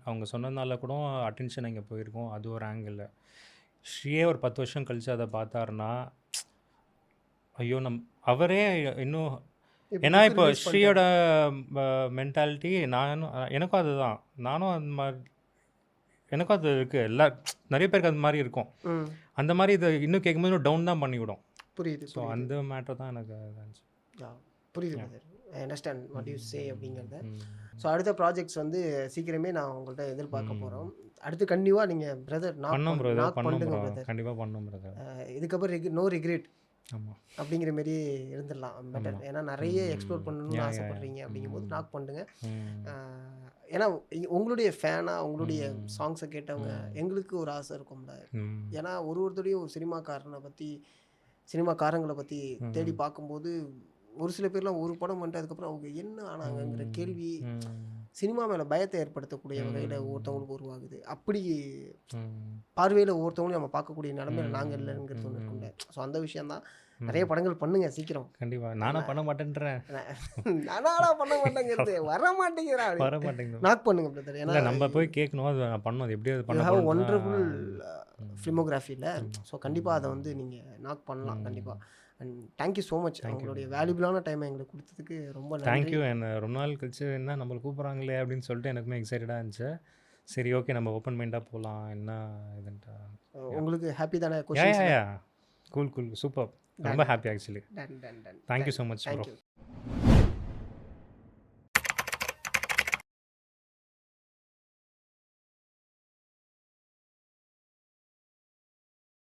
அவங்க சொன்னதுனால கூட அட்டென்ஷன் இங்கே போயிருக்கோம், அது ஒரு ஆங்கிள். ஸ்ரீயே ஒரு 10 வருஷம் கழித்து அதை பார்த்தாருன்னா ஐயோ அவரே இன்னும் ஏன்னா இப்போ ஸ்ரீயோட மென்டாலிட்டி எனக்கும் அதுதான். நானும் அந்த மாதிரி எனக்கும் அது இருக்குது. நிறைய பேருக்கு அது மாதிரி இருக்கும். அந்த மாதிரி இதை இன்னும் கேட்கும்போது இன்னும் டவுன் தான் பண்ணிவிடும். புரியுது. ஸோ அந்த மேட்டர் தான் எனக்கு இருந்துச்சு. புரியுது brother. I understand what you say அப்படிங்கிறத. ஸோ அடுத்த ப்ராஜெக்ட்ஸ் வந்து சீக்கிரமே நான் உங்கள்கிட்ட எதிர்பார்க்க போகிறோம். அடுத்து கண்டிப்பாக நீங்கள் பிரதர் பண்ணும் பிரதர், பண்ணுங்க பண்ணும் பிரதர். கண்டிப்பாக பண்ணும் பிரதர். இதுக்கப்புறம் நோ ரிக்ரெட் ஆமாம் அப்படிங்கிற மாரி இருந்துடலாம் பெட்டர். ஏன்னா நிறைய எக்ஸ்ப்ளோர் பண்ணணும்னு ஆசைப்படுறீங்க அப்படிங்கும்போது நாக் பண்ணுங்க. ஏன்னா உங்களுடைய ஃபேனாக உங்களுடைய சாங்ஸை கேட்டவங்க எங்களுக்கு ஒரு ஆசை இருக்கும்ல. ஏன்னா ஒருத்தரையும் ஒரு சினிமாக்காரங்களை பற்றி தேடி பார்க்கும்போது ஒரு சில பேர்லாம் ஒரு படம் பண்ணிட்டு அதுக்கப்புறம் அவங்க என்ன ஆனாங்கங்கிற கேள்வி சினிமா மேலே பயத்தை ஏற்படுத்தக்கூடிய வகையில் ஒவ்வொருத்தவங்களுக்கு உருவாகுது. அப்படி பார்வையில் ஒவ்வொருத்தவங்களையும் நம்ம பார்க்கக்கூடிய நிலமையில நாங்கள் இல்லைங்கிறது ஒன்று இருக்கும்ல. ஸோ அந்த விஷயந்தான். நிறைய படங்கள் பண்ணுங்க சீக்கிரம். கண்டிப்பாக. நானும் பண்ண மாட்டேன்றேன். நானா பண்ண மாட்டேங்கிறது வர மாட்டேங்கிறா வர மாட்டேங்குது. நாக் பண்ணுங்க பிரதர். ஏன்னா நம்ம போய் கேட்கணும், அது நான் பண்ணணும், அது எப்படி அது பண்ண ஒண்டர்ஃபுல் ஃபிலிமோகிராஃபியில். ஸோ கண்டிப்பாக அதை வந்து நீங்கள் நாக் பண்ணலாம் கண்டிப்பாக. And thank you so much. உங்களுடைய வேல்யூபிளான டைமை எங்களுக்கு கொடுத்ததுக்கு ரொம்ப நன்றி. தேங்க்யூ. என்ன ரொம்ப நாள் கழிச்சு என்ன நம்மளை கூப்பிட்றாங்களே அப்படின்னு சொல்லிட்டு எனக்குமே எக்ஸைட்டடாக இருந்துச்சு. சரி ஓகே நம்ம ஓப்பன் மைண்டாக போகலாம் என்ன இதுன்ட்டு. உங்களுக்கு ஹாப்பி தானே? Cool super. ரொம்ப happy actually. Done done done. Thank you so much. Thank you.